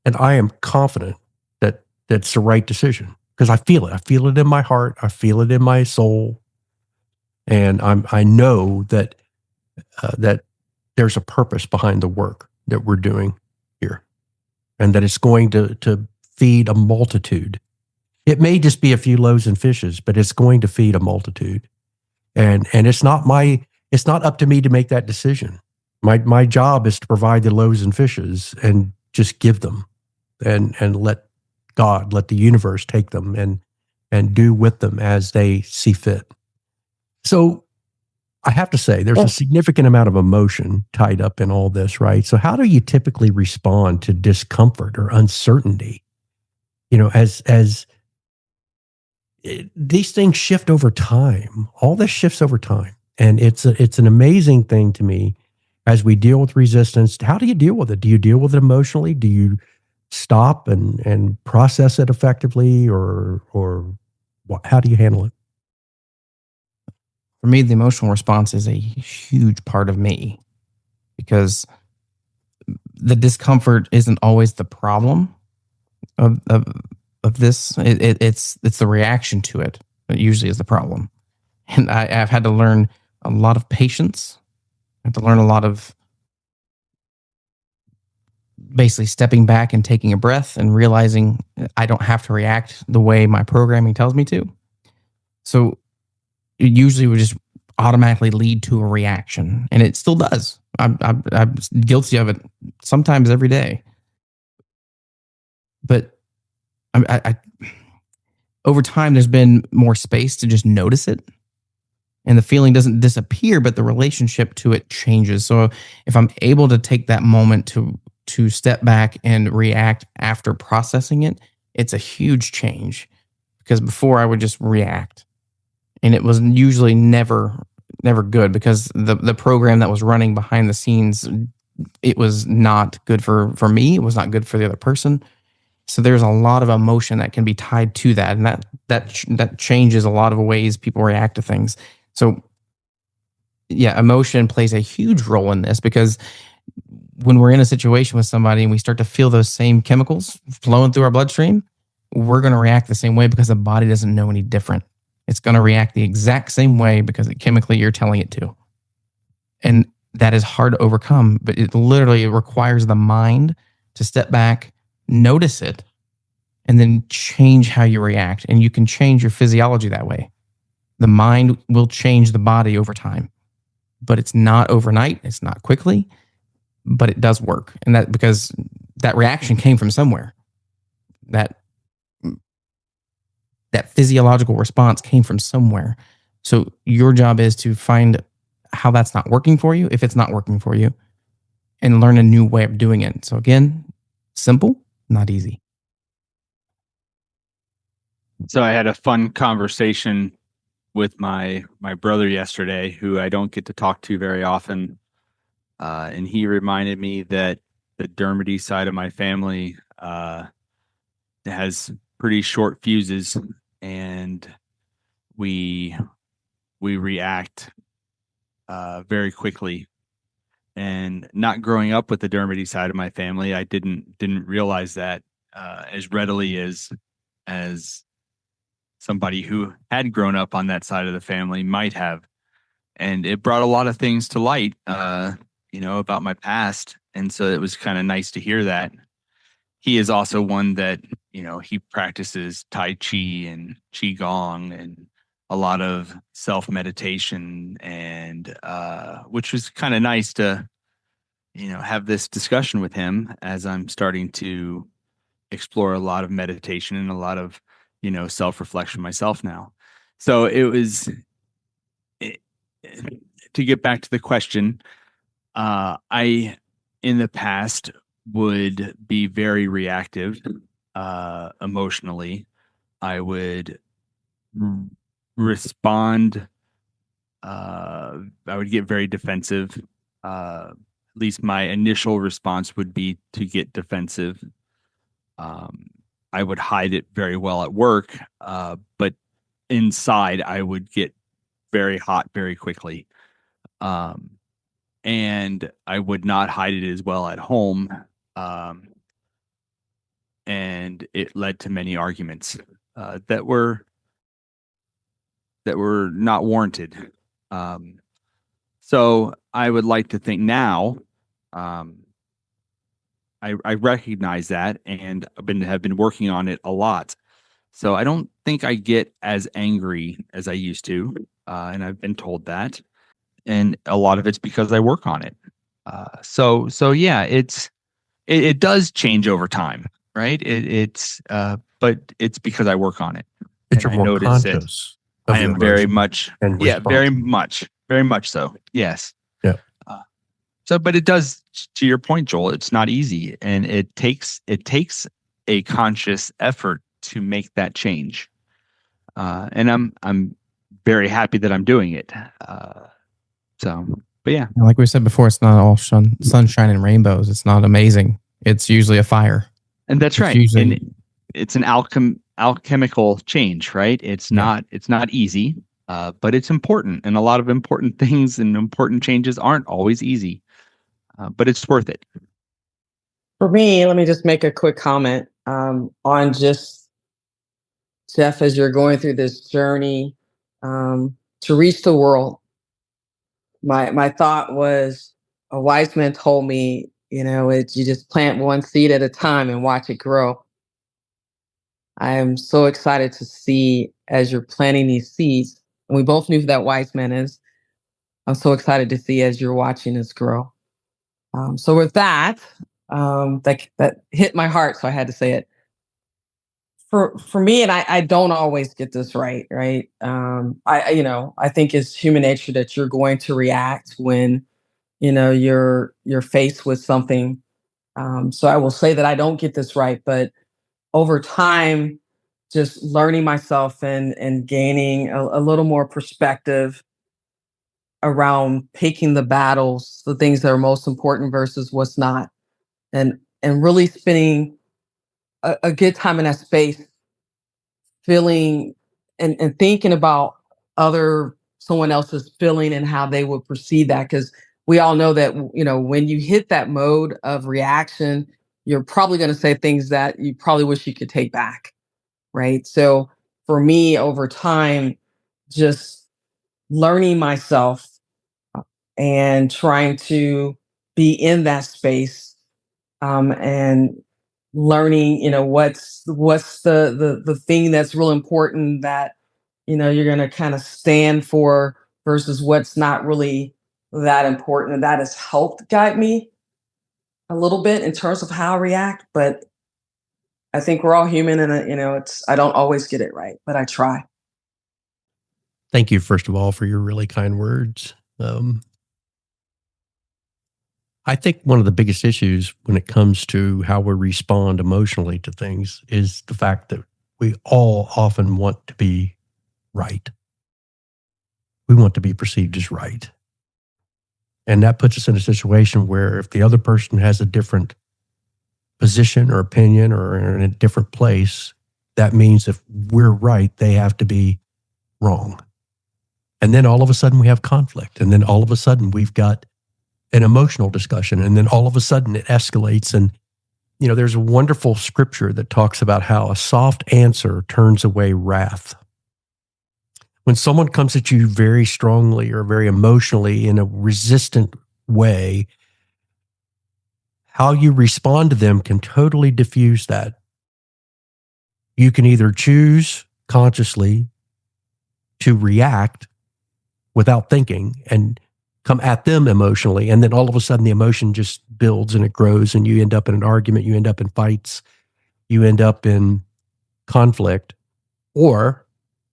And I am confident that that's the right decision, because I feel it. I feel it in my heart. I feel it in my soul. And I know that that there's a purpose behind the work that we're doing here, and that it's going to feed a multitude. It may just be a few loaves and fishes, but it's going to feed a multitude. And it's not up to me to make that decision. My job is to provide the loaves and fishes and just give them, and let the universe take them and do with them as they see fit. So I have to say, there's a significant amount of emotion tied up in all this, right? So how do you typically respond to discomfort or uncertainty? As these things shift over time. All this shifts over time. And it's an amazing thing to me as we deal with resistance. How do you deal with it? Do you deal with it emotionally? Do you stop and process it effectively, or how do you handle it? For me, the emotional response is a huge part of me, because the discomfort isn't always the problem of this. It's the reaction to it that usually is the problem. And I've had to learn a lot of patience. I have to learn a lot of basically stepping back and taking a breath and realizing I don't have to react the way my programming tells me to. So it usually would just automatically lead to a reaction, and it still does. I'm guilty of it sometimes every day. But I over time, there's been more space to just notice it, and the feeling doesn't disappear, but the relationship to it changes. So if I'm able to take that moment to step back and react after processing it, it's a huge change, because before I would just react. And it was usually never good, because the program that was running behind the scenes, it was not good for me. It was not good for the other person. So there's a lot of emotion that can be tied to that. And that changes a lot of ways people react to things. So yeah, emotion plays a huge role in this, because when we're in a situation with somebody and we start to feel those same chemicals flowing through our bloodstream, we're going to react the same way, because the body doesn't know any different. It's going to react the exact same way because chemically you're telling it to. And that is hard to overcome, but it literally requires the mind to step back, notice it, and then change how you react. And you can change your physiology that way. The mind will change the body over time, but it's not overnight. It's not quickly, but it does work. And that because that reaction came from somewhere. That physiological response came from somewhere. So your job is to find how that's not working for you, if it's not working for you, and learn a new way of doing it. So again, simple, not easy. So I had a fun conversation with my brother yesterday, who I don't get to talk to very often. And he reminded me that the Dermody side of my family has pretty short fuses, and we react very quickly. And not growing up with the Dermody side of my family, I didn't realize that as readily as somebody who had grown up on that side of the family might have. And it brought a lot of things to light, about my past. And so it was kind of nice to hear that. He is also one that, he practices Tai Chi and Qigong and a lot of self-meditation, and which was kind of nice to, have this discussion with him as I'm starting to explore a lot of meditation and a lot of, self-reflection myself now. So to get back to the question, I, in the past, would be very reactive emotionally. I would respond. I would get very defensive. At least my initial response would be to get defensive. I would hide it very well at work, but inside I would get very hot very quickly. And I would not hide it as well at home. And it led to many arguments that were not warranted. So I would like to think now, I recognize that, and have been working on it a lot. So I don't think I get as angry as I used to, and I've been told that. And a lot of it's because I work on it. So yeah, it does change over time, right? But it's because I work on it. But And you're more conscious. I am very much, and very much so. Yes. Yeah. But it does, to your point, Joel, it's not easy, and it takes a conscious effort to make that change. And I'm very happy that I'm doing it. But yeah. Like we said before, it's not all sunshine and rainbows. It's not amazing. It's usually a fire. And that's right. And it's an alchemical change, right? It's not easy, but it's important. And a lot of important things and important changes aren't always easy, but it's worth it. For me, let me just make a quick comment on just, Jeff, as you're going through this journey to reach the world. My thought was, a wise man told me, you just plant one seed at a time and watch it grow. I am so excited to see, as you're planting these seeds, and we both knew who that wise man is. I'm so excited to see as you're watching this grow. So with that, that hit my heart, so I had to say it. For me, and I don't always get this right? I think it's human nature that you're going to react when you're faced with something. So I will say that I don't get this right, but over time, just learning myself and gaining a little more perspective around picking the battles, the things that are most important versus what's not, and really spending a good time in that space, feeling and thinking about someone else's feeling and how they would perceive that. Because we all know that, when you hit that mode of reaction, you're probably going to say things that you probably wish you could take back. Right. So for me, over time, just learning myself and trying to be in that space, and learning, what's the thing that's real important that, you're going to kind of stand for versus what's not really that important. And that has helped guide me a little bit in terms of how I react. But I think we're all human, and I don't always get it right, but I try. Thank you, first of all, for your really kind words. I think one of the biggest issues when it comes to how we respond emotionally to things is the fact that we all often want to be right. We want to be perceived as right. And that puts us in a situation where if the other person has a different position or opinion or in a different place, that means if we're right, they have to be wrong. And then all of a sudden we have conflict. And then all of a sudden we've got an emotional discussion. And then all of a sudden it escalates. And, there's a wonderful scripture that talks about how a soft answer turns away wrath. When someone comes at you very strongly or very emotionally in a resistant way, how you respond to them can totally diffuse that. You can either choose consciously to react without thinking and come at them emotionally, and then all of a sudden the emotion just builds and it grows, and you end up in an argument, you end up in fights, you end up in conflict. Or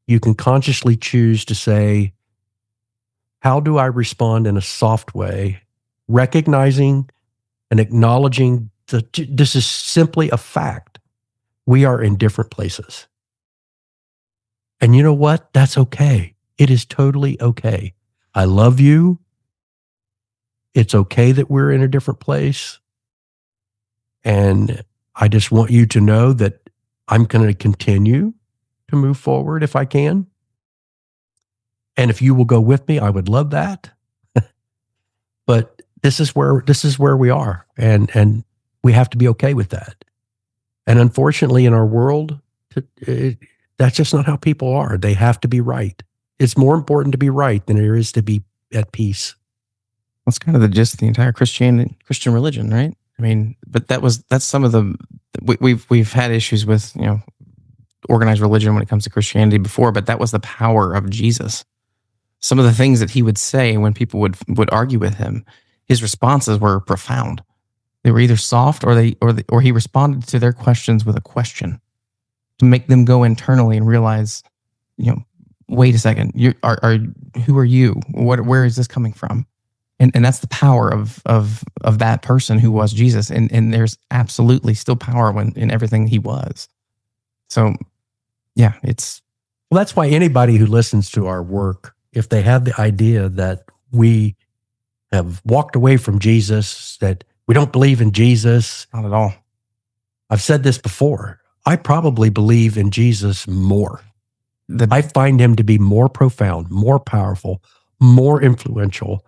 you can consciously choose to say, how do I respond in a soft way, recognizing and acknowledging that this is simply a fact. We are in different places. And you know what? That's okay. It is totally okay. I love you. It's okay that we're in a different place. And I just want you to know that I'm going to continue to move forward if I can. And if you will go with me, I would love that. But this is where we are. And we have to be okay with that. And unfortunately in our world, that's just not how people are. They have to be right. It's more important to be right than it is to be at peace. That's kind of the gist of the entire Christian religion, right? I mean, but that's some of the we've had issues with organized religion when it comes to Christianity before, but that was the power of Jesus. Some of the things that he would say when people would argue with him, his responses were profound. They were either soft or he responded to their questions with a question to make them go internally and realize, wait a second, who are you? Where is this coming from? And that's the power of that person who was Jesus. And there's absolutely still power in everything he was. So, yeah, well, that's why anybody who listens to our work, if they have the idea that we have walked away from Jesus, that we don't believe in Jesus. Not at all. I've said this before. I probably believe in Jesus more. I find him to be more profound, more powerful, more influential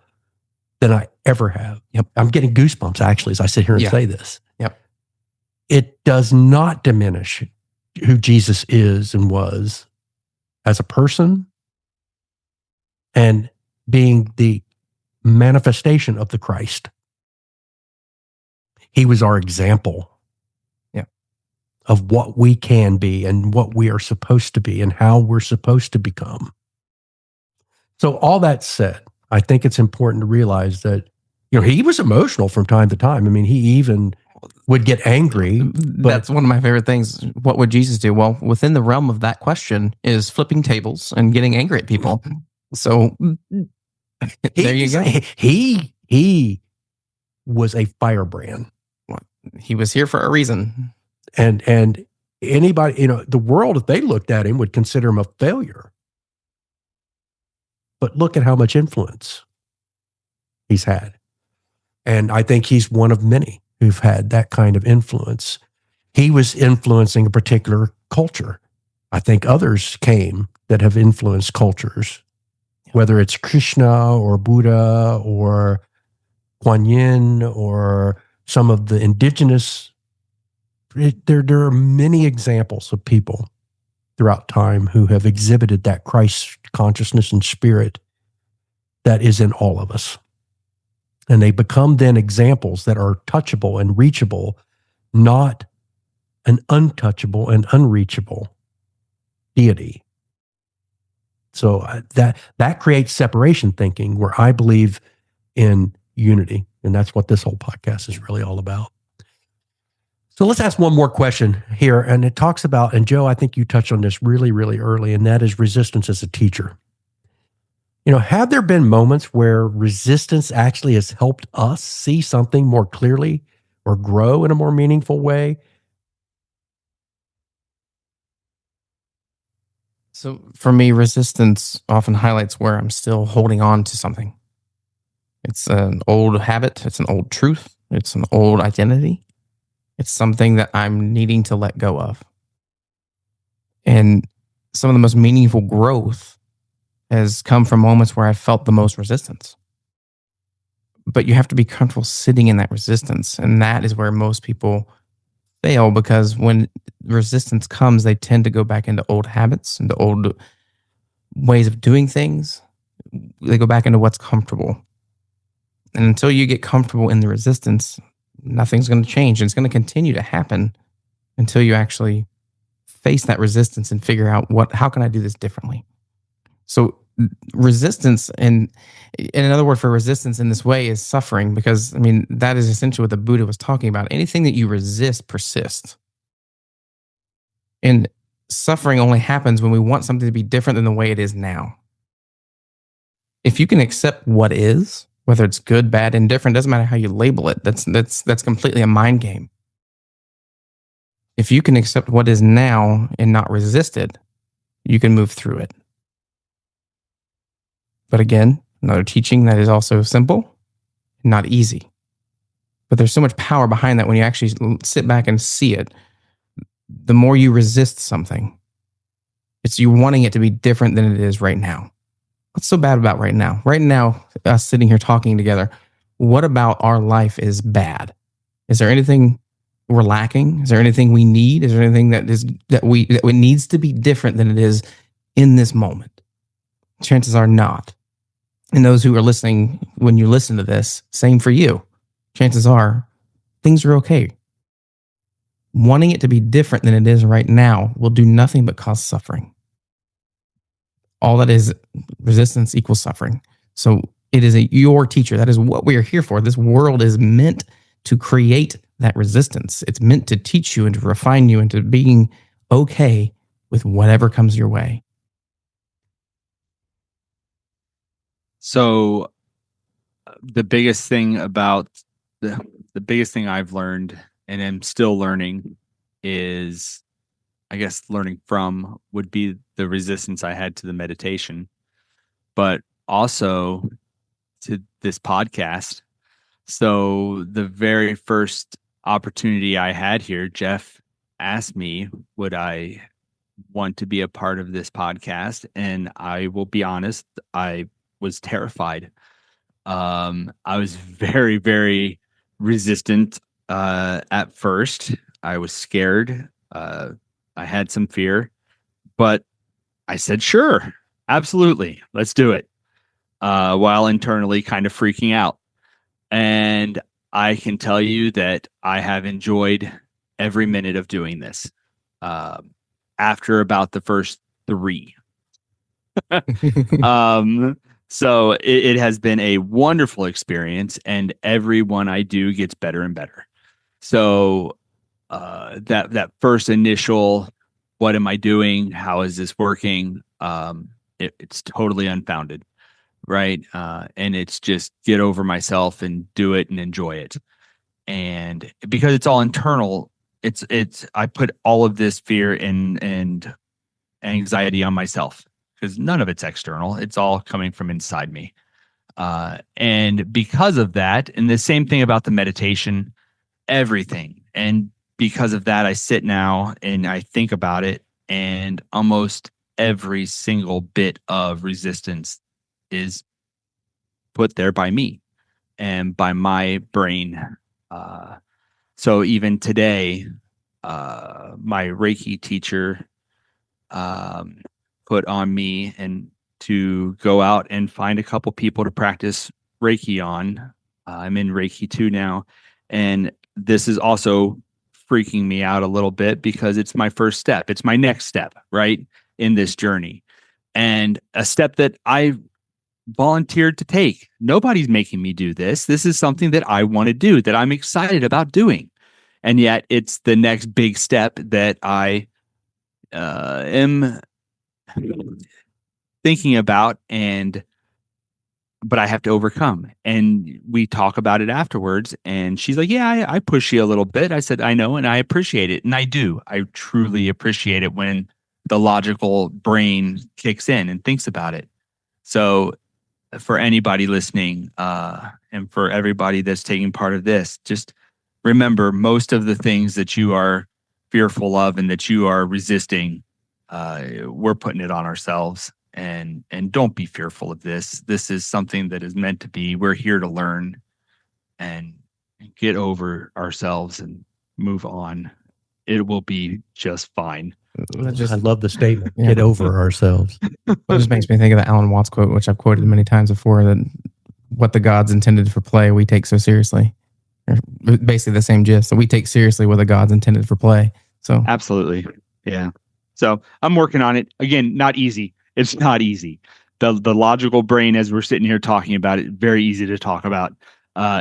than I ever have. Yep. I'm getting goosebumps actually as I sit here and say this. Yep. It does not diminish who Jesus is and was as a person and being the manifestation of the Christ. He was our example of what we can be and what we are supposed to be and how we're supposed to become. So all that said, I think it's important to realize that, he was emotional from time to time. I mean, he even would get angry. That's one of my favorite things. What would Jesus do? Well, within the realm of that question is flipping tables and getting angry at people. So there you go. He was a firebrand. He was here for a reason. And anybody, the world, if they looked at him, would consider him a failure. But look at how much influence he's had. And I think he's one of many who've had that kind of influence. He was influencing a particular culture. I think others came that have influenced cultures, whether it's Krishna or Buddha or Kuan Yin or some of the indigenous. There are many examples of people throughout time who have exhibited that Christ consciousness and spirit that is in all of us. And they become then examples that are touchable and reachable, not an untouchable and unreachable deity. So that creates separation thinking where I believe in unity. And that's what this whole podcast is really all about. So let's ask one more question here. And it talks about, and Joe, I think you touched on this really, really early, and that is resistance as a teacher. Have there been moments where resistance actually has helped us see something more clearly or grow in a more meaningful way? So for me, resistance often highlights where I'm still holding on to something. It's an old habit. It's an old truth. It's an old identity. It's something that I'm needing to let go of. And some of the most meaningful growth has come from moments where I felt the most resistance. But you have to be comfortable sitting in that resistance. And that is where most people fail, because when resistance comes, they tend to go back into old habits, into old ways of doing things. They go back into what's comfortable. And until you get comfortable in the resistance, nothing's going to change. It's going to continue to happen until you actually face that resistance and figure out how can I do this differently? So resistance, and another word for resistance in this way is suffering, because I mean, that is essentially what the Buddha was talking about. Anything that you resist persists. And suffering only happens when we want something to be different than the way it is now. If you can accept what is, whether it's good, bad, indifferent, doesn't matter how you label it. That's completely a mind game. If you can accept what is now and not resist it, you can move through it. But again, another teaching that is also simple, not easy. But there's so much power behind that when you actually sit back and see it. The more you resist something, it's you wanting it to be different than it is right now. What's so bad about right now? Right now, us sitting here talking together, what about our life is bad? Is there anything we're lacking? Is there anything we need? Is there anything that needs to be different than it is in this moment? Chances are not. And those who are listening, when you listen to this, same for you. Chances are things are okay. Wanting it to be different than it is right now will do nothing but cause suffering. All that is resistance equals suffering. So it is your teacher. That is what we are here for. This world is meant to create that resistance. It's meant to teach you and to refine you into being okay with whatever comes your way. So the biggest thing about the biggest thing I've learned and am still learning is, I guess, learning from would be the resistance I had to the meditation, but also to this podcast. So the very first opportunity I had here, Jeff asked me, would I want to be a part of this podcast? And I will be honest, I was terrified. I was very, very resistant at first. I was scared. I had some fear, but I said, sure, absolutely, let's do it, while internally kind of freaking out. And I can tell you that I have enjoyed every minute of doing this. After about the first 3. So it has been a wonderful experience, and everyone I do gets better and better. So that first initial, what am I doing? How is this working? It's totally unfounded, right? And it's just get over myself and do it and enjoy it. And because it's all internal, it's I put all of this fear and anxiety on myself, because none of it's external. It's all coming from inside me. And because of that, and the same thing about the meditation, everything. And because of that, I sit now and I think about it, and almost every single bit of resistance is put there by me and by my brain. So even today, my Reiki teacher put on me and to go out and find a couple people to practice Reiki on. I'm in Reiki 2 now, and this is also freaking me out a little bit because it's my first step. It's my next step, right, in this journey, and a step that I volunteered to take. Nobody's making me do this. This is something that I want to do, that I'm excited about doing. And yet it's the next big step that I am thinking about, but I have to overcome. And we talk about it afterwards, and she's like, yeah, I push you a little bit. I said, I know, and I appreciate it. And I do. I truly appreciate it when the logical brain kicks in and thinks about it. So for anybody listening, and for everybody that's taking part of this, just remember, most of the things that you are fearful of and that you are resisting, we're putting it on ourselves. and don't be fearful of this. This is something that is meant to be. We're here to learn and get over ourselves and move on. It will be just fine. I love the statement. Yeah. Get over ourselves. It just makes me think of the Alan Watts quote, which I've quoted many times before, that what the gods intended for play, we take so seriously. Basically the same gist. So we take seriously what the gods intended for play. So Absolutely. Yeah. So I'm working on it. Again, not easy. It's not easy. The logical brain, as we're sitting here talking about it, very easy to talk about.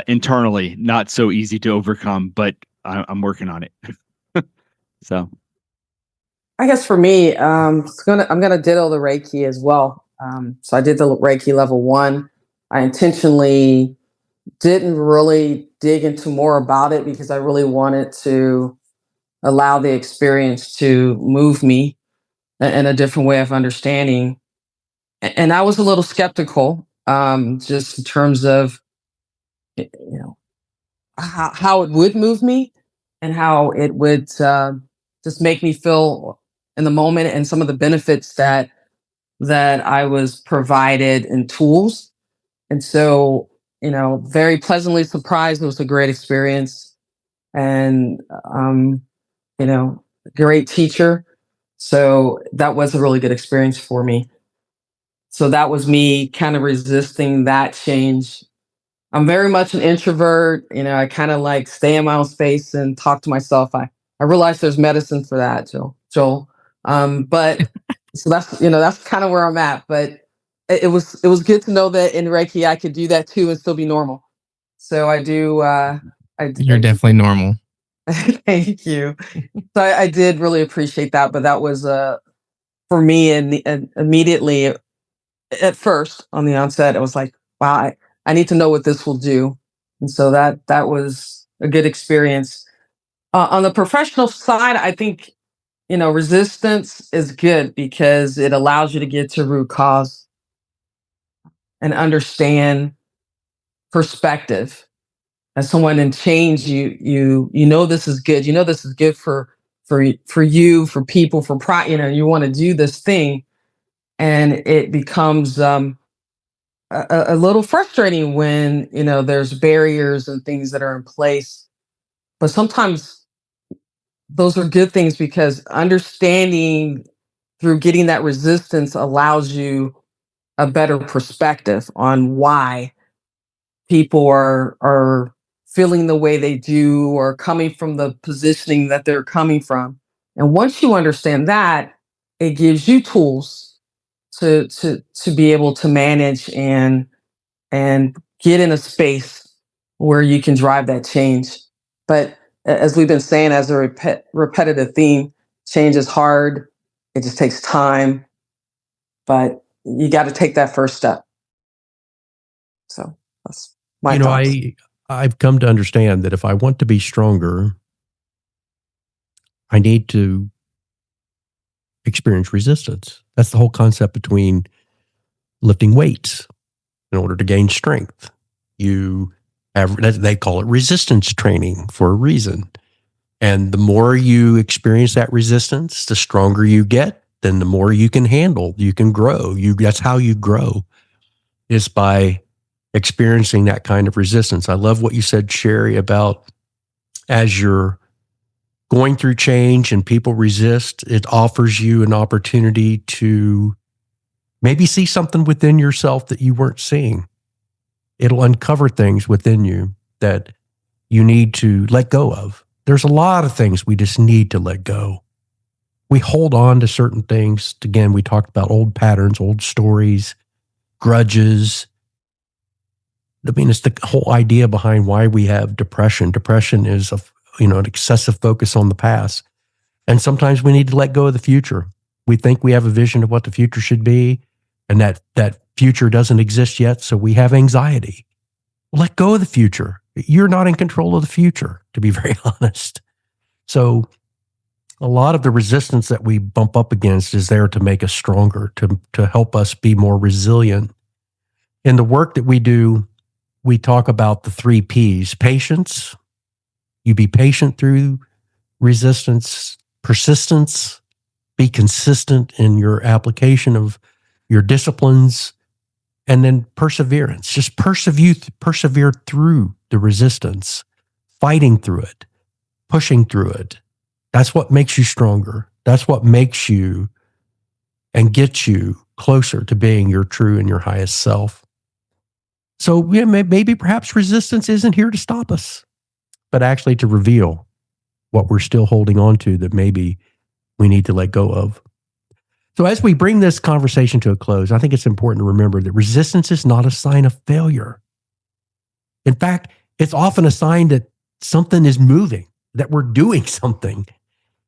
Internally, not so easy to overcome, but I'm working on it. So I guess for me, I'm gonna ditto the Reiki as well. So I did the Reiki level 1. I intentionally didn't really dig into more about it because I really wanted to allow the experience to move me in a different way of understanding. And I was a little skeptical, just in terms of how it would move me and how it would just make me feel in the moment, and some of the benefits that I was provided in tools. And so, very pleasantly surprised. It was a great experience, and you know, great teacher. So that was a really good experience for me. So that was me kind of resisting that change. I'm very much an introvert. I kind of like stay in my own space and talk to myself. I realize there's medicine for that, Joel. But so that's kind of where I'm at. But it was good to know that in Reiki I could do that too and still be normal. So I do. you're definitely normal. Thank you. So I did really appreciate that. But that was for me, and immediately at first on the onset, I was like, wow, I need to know what this will do. And so that was a good experience. On the professional side, I think, resistance is good because it allows you to get to root cause and understand perspective. As someone in change, you know this is good. You know this is good for you, for people, for you want to do this thing, and it becomes a little frustrating when there's barriers and things that are in place. But sometimes those are good things because understanding through getting that resistance allows you a better perspective on why people are feeling the way they do or coming from the positioning that they're coming from. And once you understand that, it gives you tools to be able to manage and get in a space where you can drive that change. But as we've been saying, as a repetitive theme, change is hard. It just takes time, but you got to take that first step. So that's my thoughts. I've come to understand that if I want to be stronger, I need to experience resistance. That's the whole concept between lifting weights in order to gain strength. They call it resistance training for a reason. And the more you experience that resistance, the stronger you get, then the more you can handle, you can grow. That's how you grow, is by experiencing that kind of resistance. I love what you said, Sherri, about as you're going through change and people resist, it offers you an opportunity to maybe see something within yourself that you weren't seeing. It'll uncover things within you that you need to let go of. There's a lot of things we just need to let go. We hold on to certain things. Again, we talked about old patterns, old stories, grudges. I mean, it's the whole idea behind why we have depression. Depression is an excessive focus on the past. And sometimes we need to let go of the future. We think we have a vision of what the future should be, and that future doesn't exist yet, so we have anxiety. Let go of the future. You're not in control of the future, to be very honest. So a lot of the resistance that we bump up against is there to make us stronger, to help us be more resilient. In the work that we do, we talk about the 3 Ps. Patience. You be patient through resistance. Persistence. Be consistent in your application of your disciplines, and then perseverance. Just persevere through the resistance, fighting through it, pushing through it. That's what makes you stronger. That's what makes you and gets you closer to being your true and your highest self. So yeah, maybe perhaps resistance isn't here to stop us, but actually to reveal what we're still holding on to that maybe we need to let go of. So as we bring this conversation to a close, I think it's important to remember that resistance is not a sign of failure. In fact, it's often a sign that something is moving, that we're doing something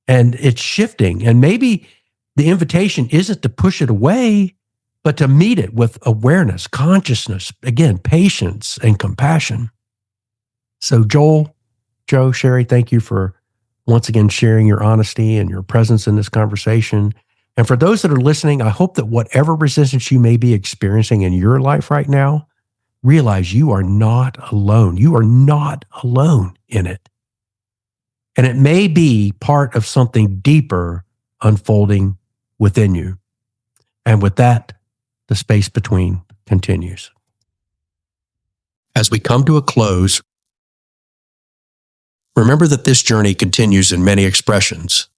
and it's shifting. And maybe the invitation isn't to push it away, but to meet it with awareness, consciousness, again, patience and compassion. So Joel, Joe, Sherri, thank you for once again sharing your honesty and your presence in this conversation. And for those that are listening, I hope that whatever resistance you may be experiencing in your life right now, realize you are not alone. You are not alone in it. And it may be part of something deeper unfolding within you. And with that, the space between continues. As we come to a close, remember that this journey continues in many expressions.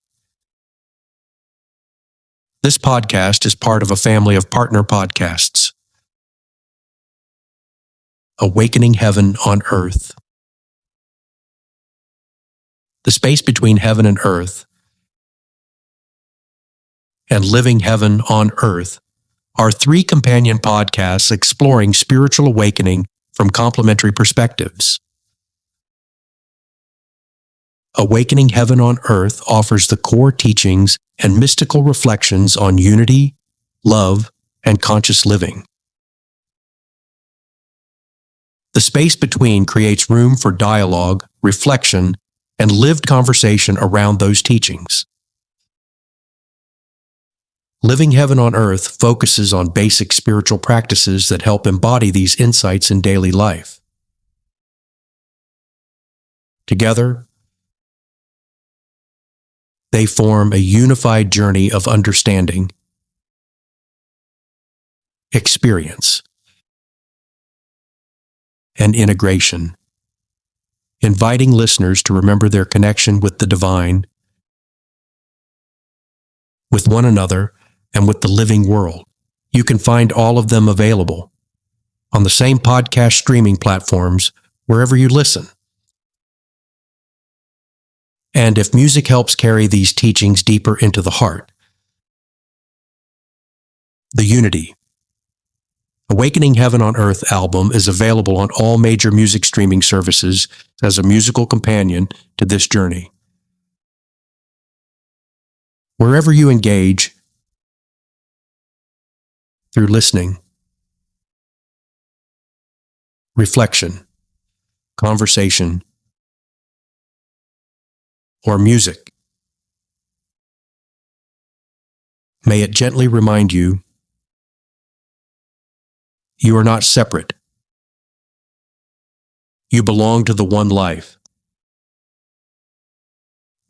This podcast is part of a family of partner podcasts. Awakening Heaven on Earth. The space between heaven and earth and Living Heaven on Earth are 3 companion podcasts exploring spiritual awakening from complementary perspectives. Awakening Heaven on Earth offers the core teachings and mystical reflections on unity, love, and conscious living. The space between creates room for dialogue, reflection, and lived conversation around those teachings. Living Heaven on Earth focuses on basic spiritual practices that help embody these insights in daily life. Together, they form a unified journey of understanding, experience, and integration, inviting listeners to remember their connection with the divine, with one another, and with the living world. You can find all of them available on the same podcast streaming platforms wherever you listen. And if music helps carry these teachings deeper into the heart, the Unity, Awakening Heaven on Earth album is available on all major music streaming services as a musical companion to this journey. Wherever you engage, through listening, reflection, conversation, or music, may it gently remind you you are not separate. You belong to the one life.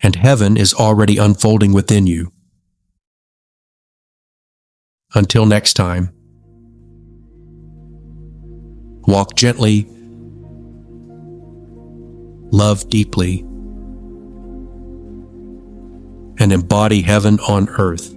And heaven is already unfolding within you. Until next time, walk gently, love deeply, and embody heaven on earth.